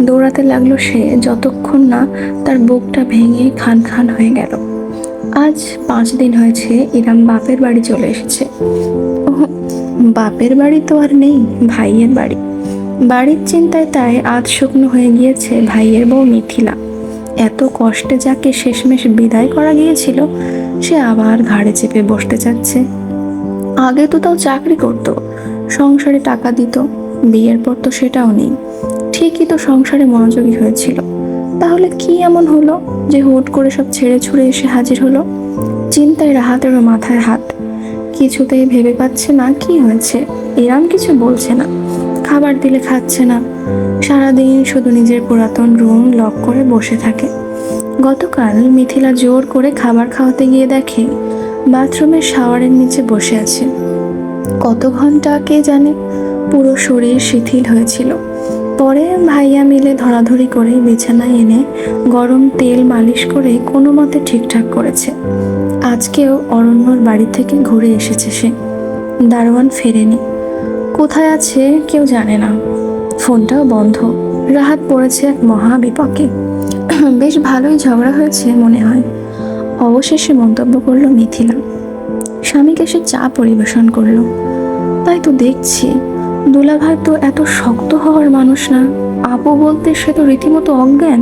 [SPEAKER 1] দৌড়াতে লাগলো সে, যতক্ষণ না তার বুকটা ভেঙে খান খান হয়ে গেল। আজ 5 দিন হয়েছে ইরাম বাপের বাড়ি চলে এসেছে। ওহ, বাপের বাড়ি তো আর নেই, ভাইয়ের বাড়ি। বাড়ির চিন্তায় তাই আধ শুকনো হয়ে গিয়েছে ভাইয়ের বউ মিথিলা। এত কষ্টে যাকে শেষমেশ বিদায় করা গিয়েছিল, সে আবার ঘাড়ে চেপে বসতে চাচ্ছে। আগে তো তাও চাকরি করতো, সংসারে টাকা দিত। বিয়ের পর তো সেটাও নেই। ঠিকই তো সংসারে মনোযোগী হয়েছিল, তাহলে কি এমন হলো যে হুট করে সব ছেড়ে ছুড়ে এসে হাজির হলো? চিন্তায় রাহাতেরও মাথায় হাত। কিছুতেই ভেবে পাচ্ছে না কি হয়েছে। এরাম কিছু বলছে না, খাবার দিলে খাচ্ছে না, সারাদিন শুধু নিজের পুরাতন রুম লক করে বসে থাকে। গতকাল মিথিলা জোর করে খাবার খাওয়াতে গিয়ে দেখে বাথরুমের শাওয়ারের নিচে বসে আছে। কত ঘন্টা কে জানে, পুরো শরীর শিথিল হয়েছিল। পরে ভাইয়া মিলে ধরাধরি করে বিছানায় এনে গরম তেল মালিশ করে কোনো মতে ঠিকঠাক করেছে। আজকেও অরণ্যর বাড়ি থেকে ঘুরে এসেছে সে। দারোয়ান ফেরেনি, কোথায় আছে কেউ জানে না। ফোনটাও বন্ধ। রাহাত পড়েছে এক মহা বিপকে। বেশ ভালোই ঝগড়া হয়েছে মনে হয়, অবশেষে মন্তব্য করলো মিথিলা। স্বামীকে সে চা পরিবেশন করলো। তাই তো দেখছি, দুলাভাই তো এত শক্ত হওয়ার মানুষ না। আপু বলতে সে তো রীতিমতো অজ্ঞান।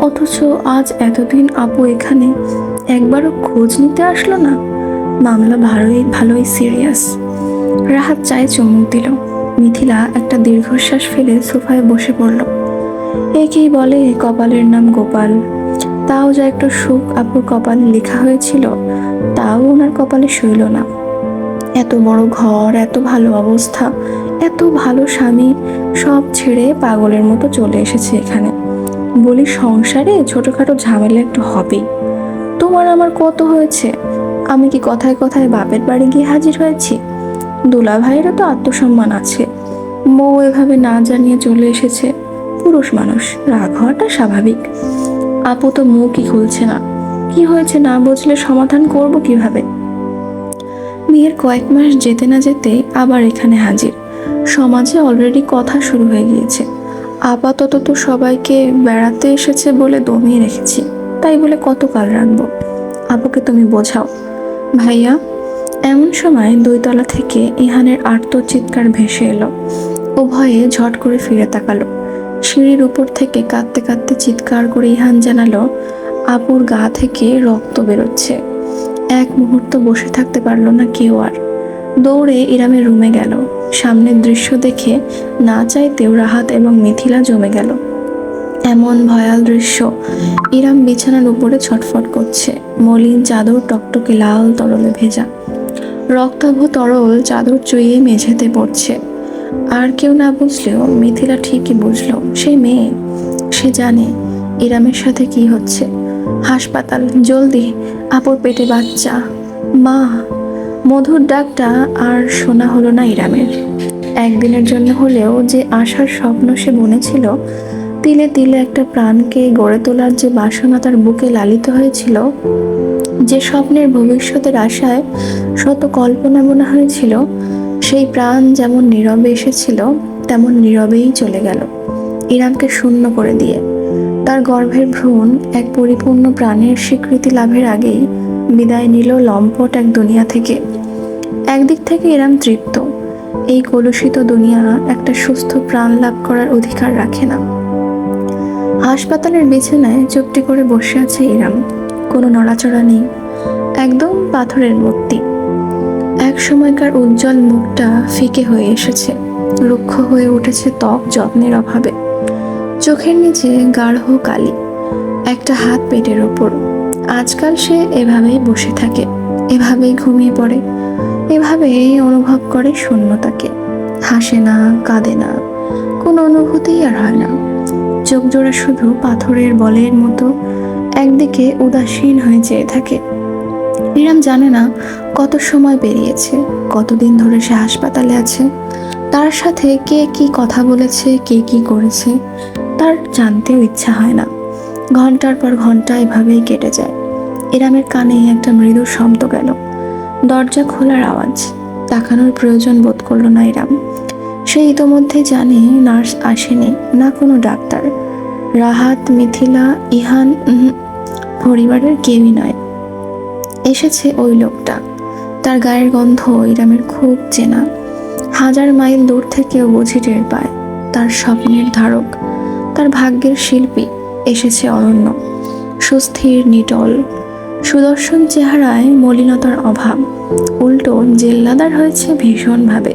[SPEAKER 1] অথচ আজ এতদিন আপু এখানে একবারও খোঁজ নিতে আসলো না। মামলা ভালোই ভালোই সিরিয়াস। রাহাত চায়ে চুমুক দিল। মিথিলা একটা দীর্ঘশ্বাস ফেলে সোফায় বসে পড়ল। একেই বলে কপালের নাম গোপাল। তাও যা একটু সুখ আপুর কপালে লেখা হয়েছিল, তাও ওনার কপালে সইল না। এত বড় ঘর, এত ভালো অবস্থা, এত ভালো স্বামী, সব ছেড়ে পাগলের মতো চলে এসেছে এখানে। বলি সংসারে ছোটখাটো ঝামেলা একটু হবেই। তোমার আমার কত হয়েছে, আমি কি কথায় কথায় বাপের বাড়ি গিয়ে হাজির হয়েছি? দুলা ভাইয়েরও তো আত্মসম্মান আছে। বউ এভাবে না জানিয়ে চলে এসেছে। পুরুষ মানুষ, রাগ হওয়াটা স্বাভাবিক। আপু তো মুখই খুলছে না। কি হয়েছে না বুঝলে সমাধান করব কিভাবে? বিয়ের কয়েক মাস যেতে না যেতে আবার এখানে হাজির। সমাজে অলরেডি কথা শুরু হয়ে গিয়েছে। আপাতত তো সবাইকে বেড়াতে এসেছে বলে দমিয়ে রেখেছি, তাই বলে কতকাল রাখবো? আপুকে তুমি বোঝাও ভাইয়া। এমন সময় 2 তলা থেকে ইহানের আর্ত চিৎকার ভেসে এলো। ও ভয়ে ঝট করে ফিরে তাকালো। সিঁড়ির উপর থেকে কাঁদতে কাঁদতে চিৎকার করে ইহান জানালো আপুর গা থেকে রক্ত বেরোচ্ছে। এক মুহূর্ত বসে থাকতে পারলো না কেউ আর। দৌড়ে ইরামের রুমে গেল। সামনের দৃশ্য দেখে না চাইতেও রাহাত এবং মিথিলা জমে গেল। এমন ভয়াল দৃশ্য। ইরাম বিছানার উপরে ছটফট করছে। মলিন চাদর টকটকে লাল তরলে ভেজা। রক্তাভ তরল চাদর চুইয়ে মেঝেতে পড়ছে। আর কেউ না বুঝলেও মিথিলা ঠিকই বুঝলো, সে মেয়ে। সে জানে ইরামের সাথে কি হচ্ছে। হাসপাতাল, জলদি, আপুর পেটে বাচ্চা। মা। মধুর ডাকটা আর শোনা হলো না ইরামের। একদিনের জন্য হলেও যে আশার স্বপ্ন সে বুনেছিল, তিলে তিলে একটা প্রাণকে গড়ে তোলার যে বাসনা তার বুকে লালিত হয়েছিল, যে স্বপ্নের ভবিষ্যতের আশায় শত কল্পনা বোনা হয়েছিল, সেই প্রাণ যেমন নীরবে এসেছিল তেমন নীরবেই চলে গেল, ইরামকে শূন্য করে দিয়ে। তার গর্ভের ভ্রূণ এক পরিপূর্ণ প্রাণের স্বীকৃতি লাভের আগেই বিদায় নিল লম্পট এক দুনিয়া থেকে। একদিক থেকে ইরাম তৃপ্ত। এই কলুষিত দুনিয়া একটা সুস্থ প্রাণ লাভ করার অধিকার রাখে না। হাসপাতালের বিছানায় চুপটি করে বসে আছে ইরাম। কোনো নড়াচড়া নেই, একদম পাথরের মূর্তি। এক সময়কার উজ্জ্বল মুখটা ফিকে হয়ে এসেছে, রুক্ষ হয়ে উঠেছে ত্বক যত্নের অভাবে। চোখের নিচে গাঢ় কালি, একটা হাত পেটের ওপর। আজকাল সে এভাবেই বসে থাকে, এভাবেই ঘুমিয়ে পড়ে, এভাবেই অনুভব করে শূন্যতাকে। হাসে না, কাঁদে না, কোনো অনুভূতিই আর হয় না। চোখ জোড়া শুধু পাথরের বলের মতো একদিকে উদাসীন হয়ে চেয়ে থাকে। ইরাম জানে না কত সময় পেরিয়েছে, কতদিন ধরে সে হাসপাতালে আছে। তার সাথে কে কি কথা বলেছে, কে কি করেছে, তার জানতেও ইচ্ছা হয় না। ঘন্টার পর ঘন্টা এভাবেই কেটে যায়। ইরামের কানে একটা মৃদু শব্দ গেল, দরজা খোলার আওয়াজ। তাকানোর প্রয়োজন বোধ করলো না ইরাম। সে ইতোমধ্যে জানে নার্স আসেনি, না কোনো ডাক্তার। রাহাত, মিথিলা, ইহান, পরিবারের কেউই নয়। এসেছে ওই লোকটা। তার গায়ের গন্ধ ইরামের খুব চেনা। 1000 মাইল দূর থেকেও বুঝি টের পায়। তার স্বপ্নের ধারক, তার ভাগ্যের শিল্পী এসেছে অরণ্য। সুস্থির, নিটল, সুদর্শন চেহারায় মলিনতার অভাব। উল্টো জেল্লাদার হয়েছে ভীষণভাবে।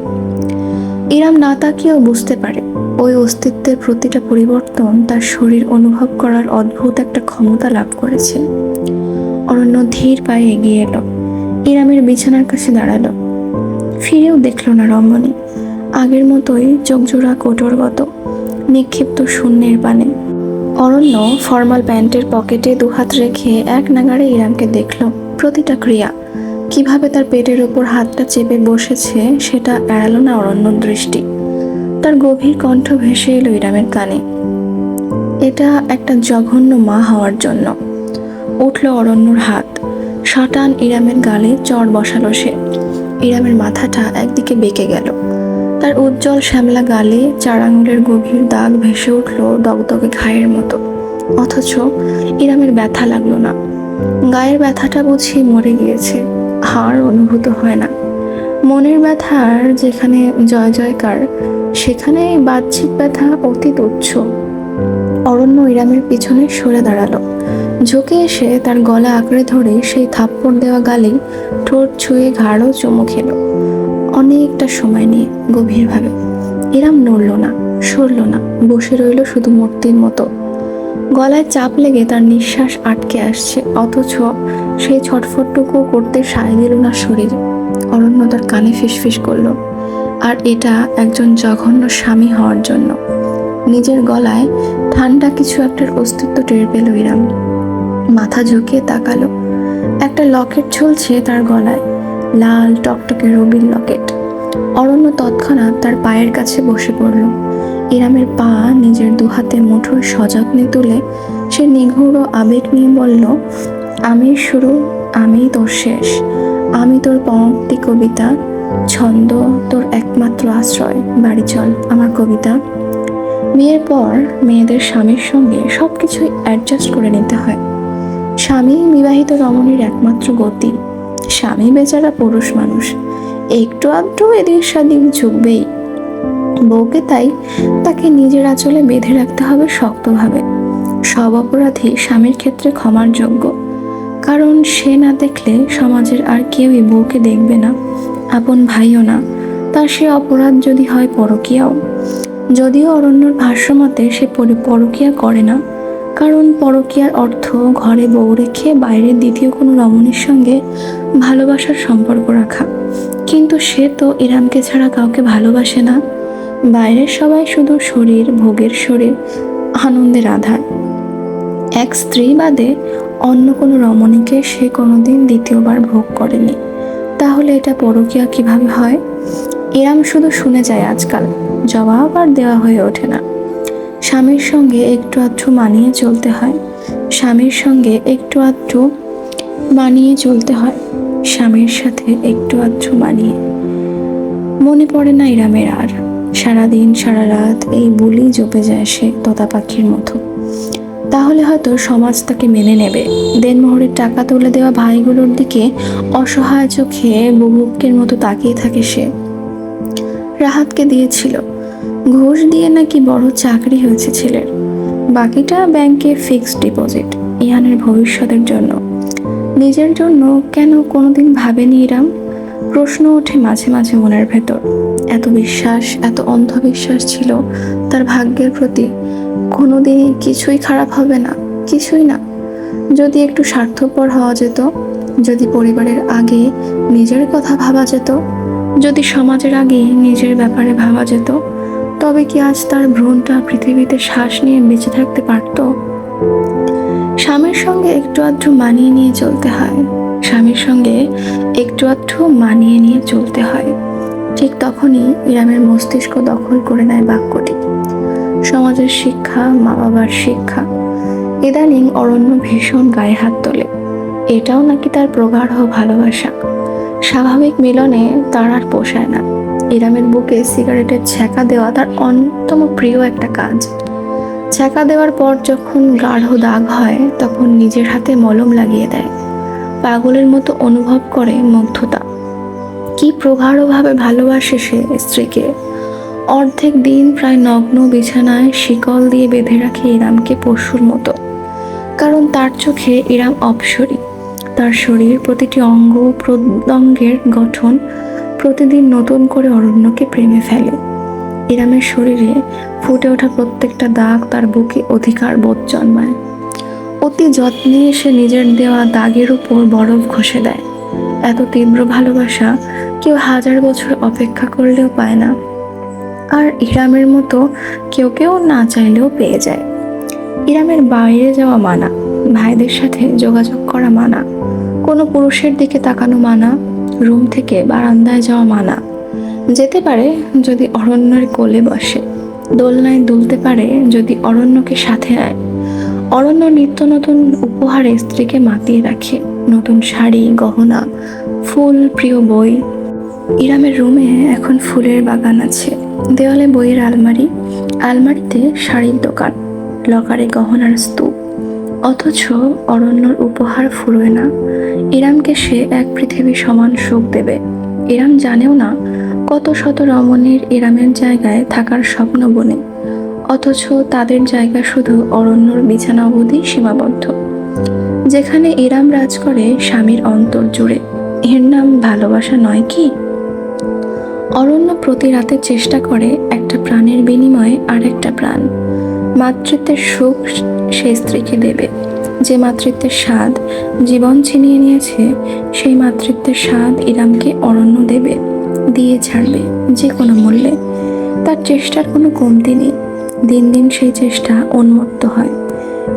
[SPEAKER 1] ইরাম না তাকিয়েও বুঝতে পারে ওই অস্তিত্বের প্রতিটা পরিবর্তন তার শরীর অনুভব করার অদ্ভুত একটা ক্ষমতা লাভ করেছে। অরণ্য ধীর পায়ে এগিয়ে এলো, ইরামের বিছানার কাছে দাঁড়ালো। ফিরেও দেখল না রমণী। আগের মতোই চোখজোড়া কোটরগত, নিক্ষিপ্ত শূন্যের পানে। অরণ্য ফর্মাল প্যান্টের পকেটে দুহাত রেখে এক নাগাড়ে ইরামকে দেখল। প্রতিটা ক্রিয়া, কিভাবে তার পেটের ওপর হাতটা চেপে বসেছে সেটা এড়ালো না অরণ্যর দৃষ্টি। তার গভীর কণ্ঠ ভেসে এলো ইরামের কানে, এটা একটা জঘন্য মা হওয়ার জন্য। উঠল অরণ্যর হাত, শটান ইরামের গালে চড় বসালো সে। ইরামের মাথাটা একদিকে বেঁকে গেল। তার উজ্জ্বল শ্যামলা গালে 4 আঙুলের গভীর দাগ ভেসে উঠল দগদগে ঘায়ের মতো। অথচ ইরামের ব্যথা লাগলো না। গায়ের ব্যথাটা বুঝি মরে গিয়েছে, আর অনুভূত হয় না। মনের ব্যথার যেখানে জয় জয়কার, সেখানে বাহ্যিক ব্যথা অতি তুচ্ছ। অরণ্য ইরামের পিছনে সরে দাঁড়ালো, ঝুঁকে এসে তার গলা আঁকড়ে ধরে সেই থাপ্পড় দেওয়া গালে ঠোঁট ছুঁয়ে ঘাড়ও চুমু খেল। অনেকটা সময় নিয়ে, গভীরভাবে। ইরাম নড়ল না, সরল না, বসে রইল শুধু মূর্তির মতো। গলায় চাপ লেগে তার নিঃশ্বাস আটকে আসছে, অথচ সেই ছটফটটুকু করতে সায় দিল না শরীর। অরণ্য তার কানে ফিসফিস করল, আর এটা একজন জঘন্য স্বামী হওয়ার জন্য। নিজের গলায় ঠান্ডা কিছু একটার অস্তিত্ব টের পেল ইরাম। মাথা ঝুঁকিয়ে তাকালো। একটা লকেট ঝুলছে তার গলায়, লাল টকটকে রবির লকেট। অরণ্য তৎক্ষণাৎ তার পায়ের কাছে বসে পড়ল। ইরামের পা নিজের দুহাতে মুঠোয় সযত্নে তুলে সে নিগূঢ় আবেগ নিয়ে বলল, আমি শুরু, আমি তোর শেষ। আমি তোর পঙ্ক্তি কবিতা, ছন্দ তোর একমাত্র আশ্রয়। বাড়ি চল আমার কবিতা। বিয়ের পর মেয়েদের স্বামীর সঙ্গে সবকিছুই অ্যাডজাস্ট করে নিতে হয়। স্বামী বিবাহিত রমণীর একমাত্র গতি। স্বামী বেচারা পুরুষ মানুষ, একটু আধটু এদিক সেদিক ঝুঁকবেই। বউকে তাই তাকে নিজের আঁচলে বেঁধে রাখতে হবে শক্তভাবে। সব অপরাধী স্বামীর ক্ষেত্রে ক্ষমার যোগ্য, কারণ সে না দেখলে সমাজের আর কেউই বউকে দেখবে না, আপন ভাইও না। তার সে অপরাধ যদি হয় পরকীয়াও। যদিও অরণ্যর ভাষ্যমতে সে পরকীয়া করে না, কারণ পরকীয়ার অর্থ ঘরে বউ রেখে বাইরের দ্বিতীয় কোনো রমণীর সঙ্গে ভালোবাসার সম্পর্ক রাখা। কিন্তু সে তো ইরামকে ছাড়া কাউকে ভালোবাসে না। বাইরের সবাই শুধু শরীর, ভোগের শরীর, আনন্দের আধার। এক স্ত্রী বাদে অন্য কোনো রমণীকে সে কোনোদিন দ্বিতীয়বার ভোগ করেনি। তাহলে এটা পরকীয়া কিভাবে হয়? ইরাম শুধু শুনে যায় আজকাল, জবাব আর দেওয়া হয়ে ওঠে না। স্বামীর সঙ্গে একটু আধটু মানিয়ে চলতে হয়। স্বামীর সঙ্গে একটু আধটু মানিয়ে চলতে হয়। স্বামীর সাথে একটু আধটু মানিয়ে। মনে পড়ে না ইরামের আর। সারাদিন সারা রাত এই বুলি জপে যায় সে তোতা পাখির মতো। তাহলে হয়তো সমাজ তাকে মেনে নেবে। দেনমোহরের টাকা তুলে দেওয়া ভাইগুলোর দিকে অসহায় চোখে বুভুক্ষের মতো তাকিয়ে থাকে সে। রাহাতকে দিয়েছিল, ঘুষ দিয়ে নাকি বড় চাকরি হয়েছে ছেলের। বাকিটা ব্যাংকে ফিক্সড ডিপোজিট, ইহানের ভবিষ্যতের জন্য। নিজের জন্য কেন কোনোদিন ভাবেনি ইরাম? প্রশ্ন ওঠে মাঝে মাঝে মনের ভেতর। এত বিশ্বাস, এত অন্ধবিশ্বাস ছিল তার ভাগ্যের প্রতি। কোনোদিনই কিছুই খারাপ হবে না, কিছুই না। যদি একটু স্বার্থপর হওয়া যেত, যদি পরিবারের আগে নিজের কথা ভাবা যেত, যদি সমাজের আগে নিজের ব্যাপারে ভাবা যেত, তবে কি আজ তার ভ্রূণটা পৃথিবীতে শ্বাস নিয়ে বেঁচে থাকতে পারত? স্বামীর সঙ্গে একটু আধটু মানিয়ে নিয়ে চলতে হয়। স্বামীর সঙ্গে একটু আধটু মানিয়ে নিয়ে চলতে হয়। ঠিক তখনই ইরামের মস্তিষ্ক দখল করে নেয় বাক্যটি। সমাজের শিক্ষা, মা বাবার শিক্ষা। ইদানিং অরণ্য ভীষণ গায়ে হাত তোলে। এটাও নাকি তার প্রগাঢ় ভালোবাসা। স্বাভাবিক মিলনে তার আর পোষায় না। ইরামের বুকে সিগারেটের ছ্যাঁকা দেওয়া তার অন্যতম প্রিয় একটা কাজ। ছ্যাঁকা দেওয়ার পর যখন গাঢ় দাগ হয় তখন নিজের হাতে মলম লাগিয়ে দেয়। পাগলের মতো অনুভব করে মুগ্ধতা। কি প্রগাঢ়ভাবে ভালোবাসে সে স্ত্রীকে। অর্ধেক দিন প্রায় নগ্ন বিছানায় শিকল দিয়ে বেঁধে রাখে ইরামকে পশুর মতো। কারণ তার চোখে ইরাম অপসরী। তার শরীর প্রতিটি অঙ্গ প্রত্যঙ্গের গঠন প্রতিদিন নতুন করে অরণ্যকে প্রেমে ফেলে। ইরামের শরীরে ফুটে ওঠা প্রত্যেকটা দাগ তার বুকে অধিকার বোধ জন্মায়। অতি যত্নে সে নিজের দেওয়া দাগের উপর বরফ ঘষে দেয়। এত তীব্র ভালোবাসা কেউ 1000 বছর অপেক্ষা করলেও পায় না। আর ইরামের মতো কেউ কেউ না চাইলেও পেয়ে যায়। ইরামের বাইরে যাওয়া মানা, ভাইদের সাথে যোগাযোগ করা মানা, কোনো পুরুষের দিকে তাকানো মানা, রুম থেকে বারান্দায় যাওয়া মানা। যেতে পারে যদি অরণ্যের কোলে বসে, দোলনায় দুলতে পারে যদি অরণ্যকে সাথে নেয়। অরণ্য নিত্য নতুন উপহারে স্ত্রীকে মাতিয়ে রাখে, নতুন শাড়ি, গহনা, ফুল, প্রিয় বই। ইরামের রুমে এখন ফুলের বাগান আছে, দেওয়ালে বইয়ের আলমারি, আলমারিতে শাড়ির দোকান, লকারে গহনার স্তূপ। অথচ অরণ্যর উপহার ফুরোয় না। ইরামকে সে এক পৃথিবী সমান সুখ দেবে। ইরাম জানেও না কত শত রমণীর ইরামের জায়গায় থাকার স্বপ্ন বনে, অথচ তাদের জায়গা শুধু অরণ্যর বিছানা অবধি সীমাবদ্ধ। যেখানে ইরাম রাজ করে স্বামীর অন্তর জুড়ে। এর নাম ভালোবাসা নয় কি? অরণ্য প্রতি রাতে চেষ্টা করে একটা প্রাণের বিনিময়ে আর একটা প্রাণ। মাতৃত্বের সুখ সে স্ত্রীকে দেবে। যে মাতৃত্বের স্বাদ জীবন ছিনিয়ে নিয়েছে, সেই মাতৃত্বের স্বাদ ইরামকে অরণ্য দেবে, দিয়ে ছাড়বে যে কোনো মূল্যে। তার চেষ্টার কোনো কমতি নেই। দিন দিন সেই চেষ্টা উন্মত্ত হয়।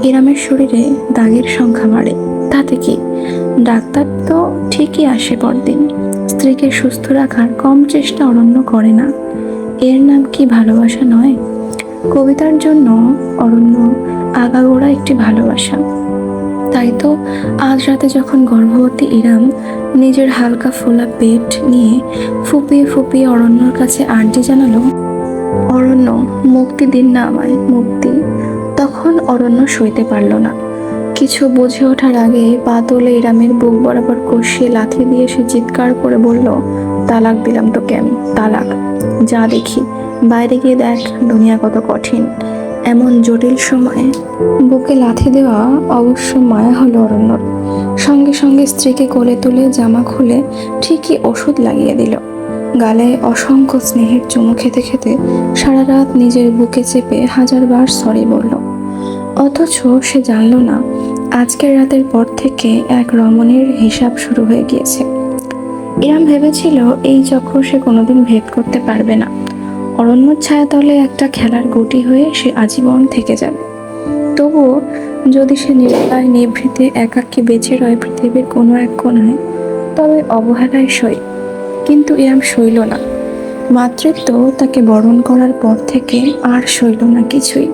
[SPEAKER 1] ইরামের শরীরে দাগের সংখ্যা বাড়ে। তাতে কি? ডাক্তার তো ঠিকই আসে পরদিন। স্ত্রীকে সুস্থ রাখার কম চেষ্টা অরণ্য করে না। এর নাম কি ভালোবাসা নয়? কবিতার জন্য অরণ্য আগাগোড়া একটি ভালোবাসা। তাই তো আজ রাতে যখন গর্ভবতী ইরাম নিজের হালকা ফোলা পেট নিয়ে ফুপিয়ে ফুপিয়ে অরণ্যর কাছে আর্জি জানালো, অরণ্য মুক্তি দিন না আমায়, মুক্তি। তখন অরণ্য সইতে পারল না। কিছু বুঝে ওঠার আগে পা তুলে ইরামের বুক বরাবর কষিয়ে লাথি দিয়ে সে চিৎকার করে বলল, তালাক দিলাম তোকে আমি, তালাক। যা দেখি, বাইরে গিয়ে দেখ দুনিয়া কত কঠিন। এমন জটিল সময়ে বুকে লাথি দেওয়া অবশ্য মায়া হলো অরণ্যর। সঙ্গে সঙ্গে স্ত্রীকে কোলে তুলে জামা খুলে ঠিকই ওষুধ লাগিয়ে দিল। গালে অসংখ্য স্নেহের চুমু খেতে খেতে সারা রাত নিজের বুকে চেপে 1000 বার সরি বলল। অথচ সে জানল না আজকের রাতের পর থেকে এক রমণীর হিসাব শুরু হয়ে গিয়েছে। ইরাম ভেবেছিল এই চক্র সে কোনোদিন ভেদ করতে পারবে না। অরণ্যর ছায়াতলে একটা খেলার গুটি হয়ে সে আজীবন থেকে যাবে। তবুও যদি সে নির্দয় নিভৃতে একাকী বেঁচে রয় পৃথিবীর কোনো এক কোণায়, তবে অবহেলায় সই। কিন্তু ইরাম সইল না। মাতৃত্ব তাকে বরণ করার পর থেকে আর সইল না কিছুই।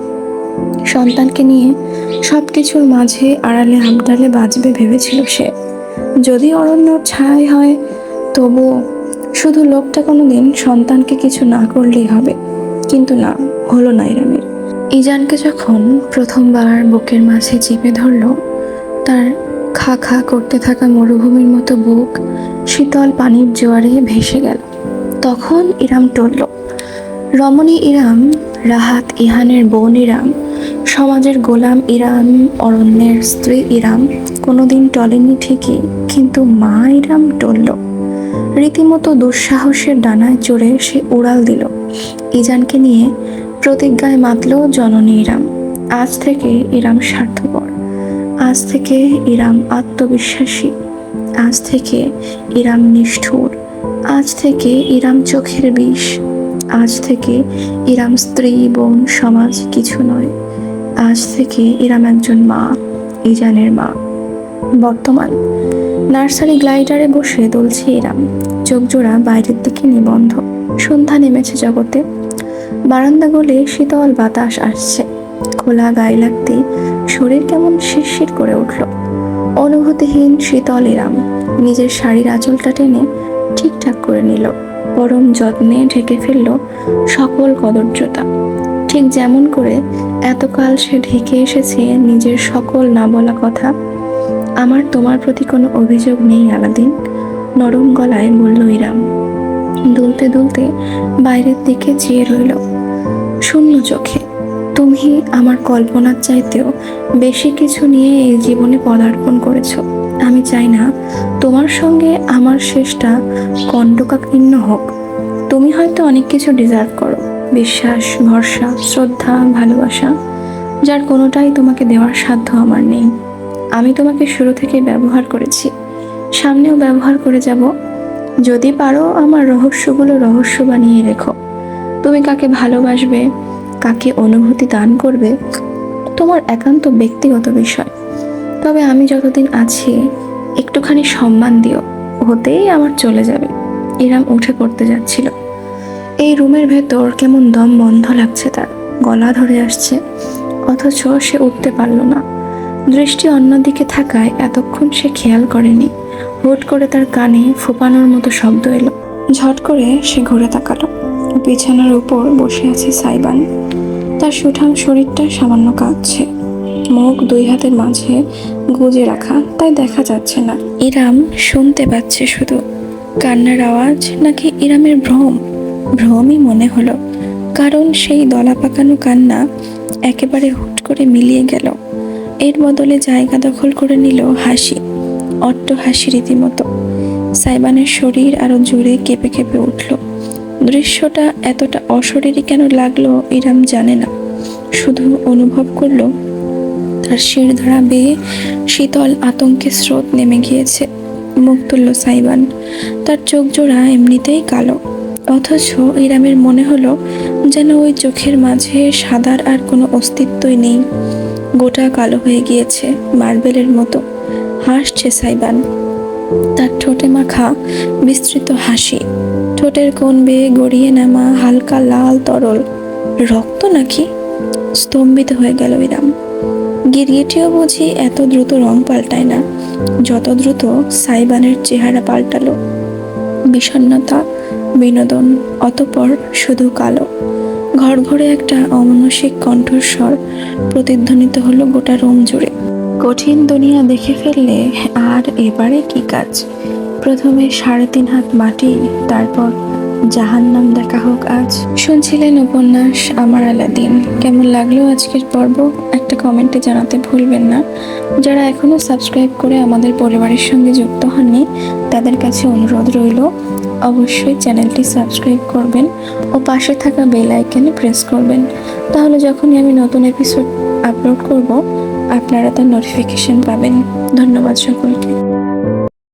[SPEAKER 1] সন্তানকে নিয়ে সব কিছুর মাঝে আড়ালে আবডালে বাঁচবে ভেবেছিল সে। যদি অরণ্যর ছায় হয় তবুও শুধু লোকটা কোনোদিন সন্তানকে কিছু না করলেই হবে। কিন্তু না, হলো না ইরামের। ইজানকে যখন প্রথমবার বুকের মাঝে চেপে ধরল, তার খা খা করতে থাকা মরুভূমির মতো বুক শীতল পানির জোয়ারে ভেসে গেল। তখন ইরাম টলল। রমণী ইরাম, রাহাত ইহানের বোন ইরাম, সমাজের গোলাম ইরাম, অরণ্যের স্ত্রী ইরাম কোনোদিন টলেনি ঠিকই, কিন্তু মা ইরাম টলল। রীতিমতো দুঃসাহসের ডানায় চড়ে সে উড়াল দিল। ইজানকে নিয়ে প্রতিজ্ঞায় মাতল জননী ইরাম। আজ থেকে ইরাম স্বার্থপর, আজ থেকে ইরাম আত্মবিশ্বাসী, আজ থেকে ইরাম নিষ্ঠুর, আজ থেকে ইরাম চোখের বিষ, আজ থেকে ইরাম স্ত্রী, বোন, সমাজ কিছু নয়। আজ থেকে ইরাম একজন মা, ইজানের মা। বর্তমান নার্সারি গ্লাইডারে বসে দুলছে ইরাম, চোখ জোড়া বাইরের দিকে নিবন্ধ। সন্ধ্যা নেমেছে জগতে। বারান্দা গলে শীতল বাতাস আসছে। খোলা গায়ে লাগতেই শরীর কেমন শিরশির করে উঠল। অনুভূতি অনুভূতিহীন শীতল ইরাম নিজের শাড়ির আঁচলটা টেনে ঠিকঠাক করে নিল, পরম যত্নে ঢেকে ফেলল সকল কদর্যতা, ঠিক যেমন করে এতকাল সে ঢেকে এসেছে নিজের সকল না বলা কথা। আমার তোমার প্রতি কোনো অভিযোগ নেই আলাদিন, নরম গলায় বলল ইরাম, দুলতে দুলতে বাইরের দিকে চেয়ে রইল শূন্য চোখে। তুমি আমার কল্পনার চাইতেও বেশি কিছু নিয়ে এই জীবনে পদার্পণ করেছো। আমি চাই না তোমার সঙ্গে আমার শেষটা কণ্টকাকীর্ণ হোক। তুমি হয়তো অনেক কিছু ডিজার্ভ করো, বিশ্বাস, ভরসা, শ্রদ্ধা, ভালোবাসা, যার কোনোটাই তোমাকে দেওয়ার সাধ্য আমার নেই। আমি তোমাকে শুরু থেকে ব্যবহার করেছি, সামনেও ব্যবহার করে যাব। যদি পারো আমার রহস্যগুলো রহস্য বানিয়ে রেখো। তুমি কাকে ভালোবাসবে, কাকে অনুভূতি দান করবে, তোমার একান্ত ব্যক্তিগত বিষয়। তবে আমি যতদিন আছি একটুখানি সম্মান দিও, হতেই আমার চলে যাবে। ইরাম উঠে পড়তে যাচ্ছিল। এই রুমের ভেতর কেমন দম বন্ধ লাগছে, তার গলা ধরে আসছে, অথচ সে উঠতে পারল না। দৃষ্টি অন্যদিকে থাকায় এতক্ষণ সে খেয়াল করেনি। হুট করে তার কানে ফোপানোর মতো শব্দ এলো। ঝট করে সে ঘুরে তাকালো। বিছানার উপর বসে আছে সাইবান। তার সুঠাম শরীরটা সামান্য কাঁপছে, মুখ দুই হাতের মাঝে গুজে রাখা, তাই দেখা যাচ্ছে না। ইরাম শুনতে পাচ্ছে শুধু কান্নার আওয়াজ, নাকি ইরামের ভ্রম? ভ্রমই মনে হলো, কারণ সেই দলা পাকানো কান্না একেবারে হুট করে মিলিয়ে গেল। এর বদলে জায়গা দখল করে নিল হাসি, অট্ট হাসি রীতিমতো। সাইবানের শরীর আরো জোরে কেঁপে কেঁপে উঠল। দৃশ্যটা এতটা অশরীরী কেন লাগলো ইরাম জানে না, শুধু অনুভব করলো তার শির ধরা বেয়ে শীতল আতঙ্কের স্রোত নেমে গিয়েছে। মুখ তুলল সাইবান। তার চোখ জোড়া এমনিতেই কালো, অথচ ইরামের মনে হলো যেন ওই চোখের মাঝে সাদার আর কোনো অস্তিত্বই নেই, গোটা কালো হয়ে গিয়েছে মার্বেলের মতো। হাসছে সাইবান, তার ঠোঁটে মাখা বিস্তৃত হাসি, ঠোঁটের কোণ বেয়ে গড়িয়ে নামা হালকা লাল তরল। রক্ত নাকি? স্তম্ভিত হয়ে গেল ইরাম। গিরগিটিও বুঝি এত দ্রুত রং পাল্টায় না, যত দ্রুত সাইবানের চেহারা পাল্টালো। বিষণ্ণতা, বিনোদন, অতঃপর শুধু কালো। ঘর ঘরে একটা অমানসিক কণ্ঠস্বর প্রতিধ্বনিত হলো গোটা রুম জুড়ে। কঠিন দুনিয়া দেখে ফেললে আর এবারে কি কাজ? প্রথমে 3.5 হাত মাটি, তারপর জাহান্নাম দেখা হোক আজ। শুনছিলেন উপন্যাস আমার আলাদিন। কেমন লাগলো আজকের পর্ব একটা কমেন্টে জানাতে ভুলবেন না। যারা এখনো সাবস্ক্রাইব করে আমাদের পরিবারের সঙ্গে যুক্ত হননি, তাদের কাছে অনুরোধ রইল অবশ্যই চ্যানেলটি সাবস্ক্রাইব করবেন ও পাশে থাকা বেল আইকনে প্রেস করবেন। তাহলে যখনই আমি নতুন এপিসোড আপলোড করব, আপনারা তার নোটিফিকেশন পাবেন। ধন্যবাদ সকলকে।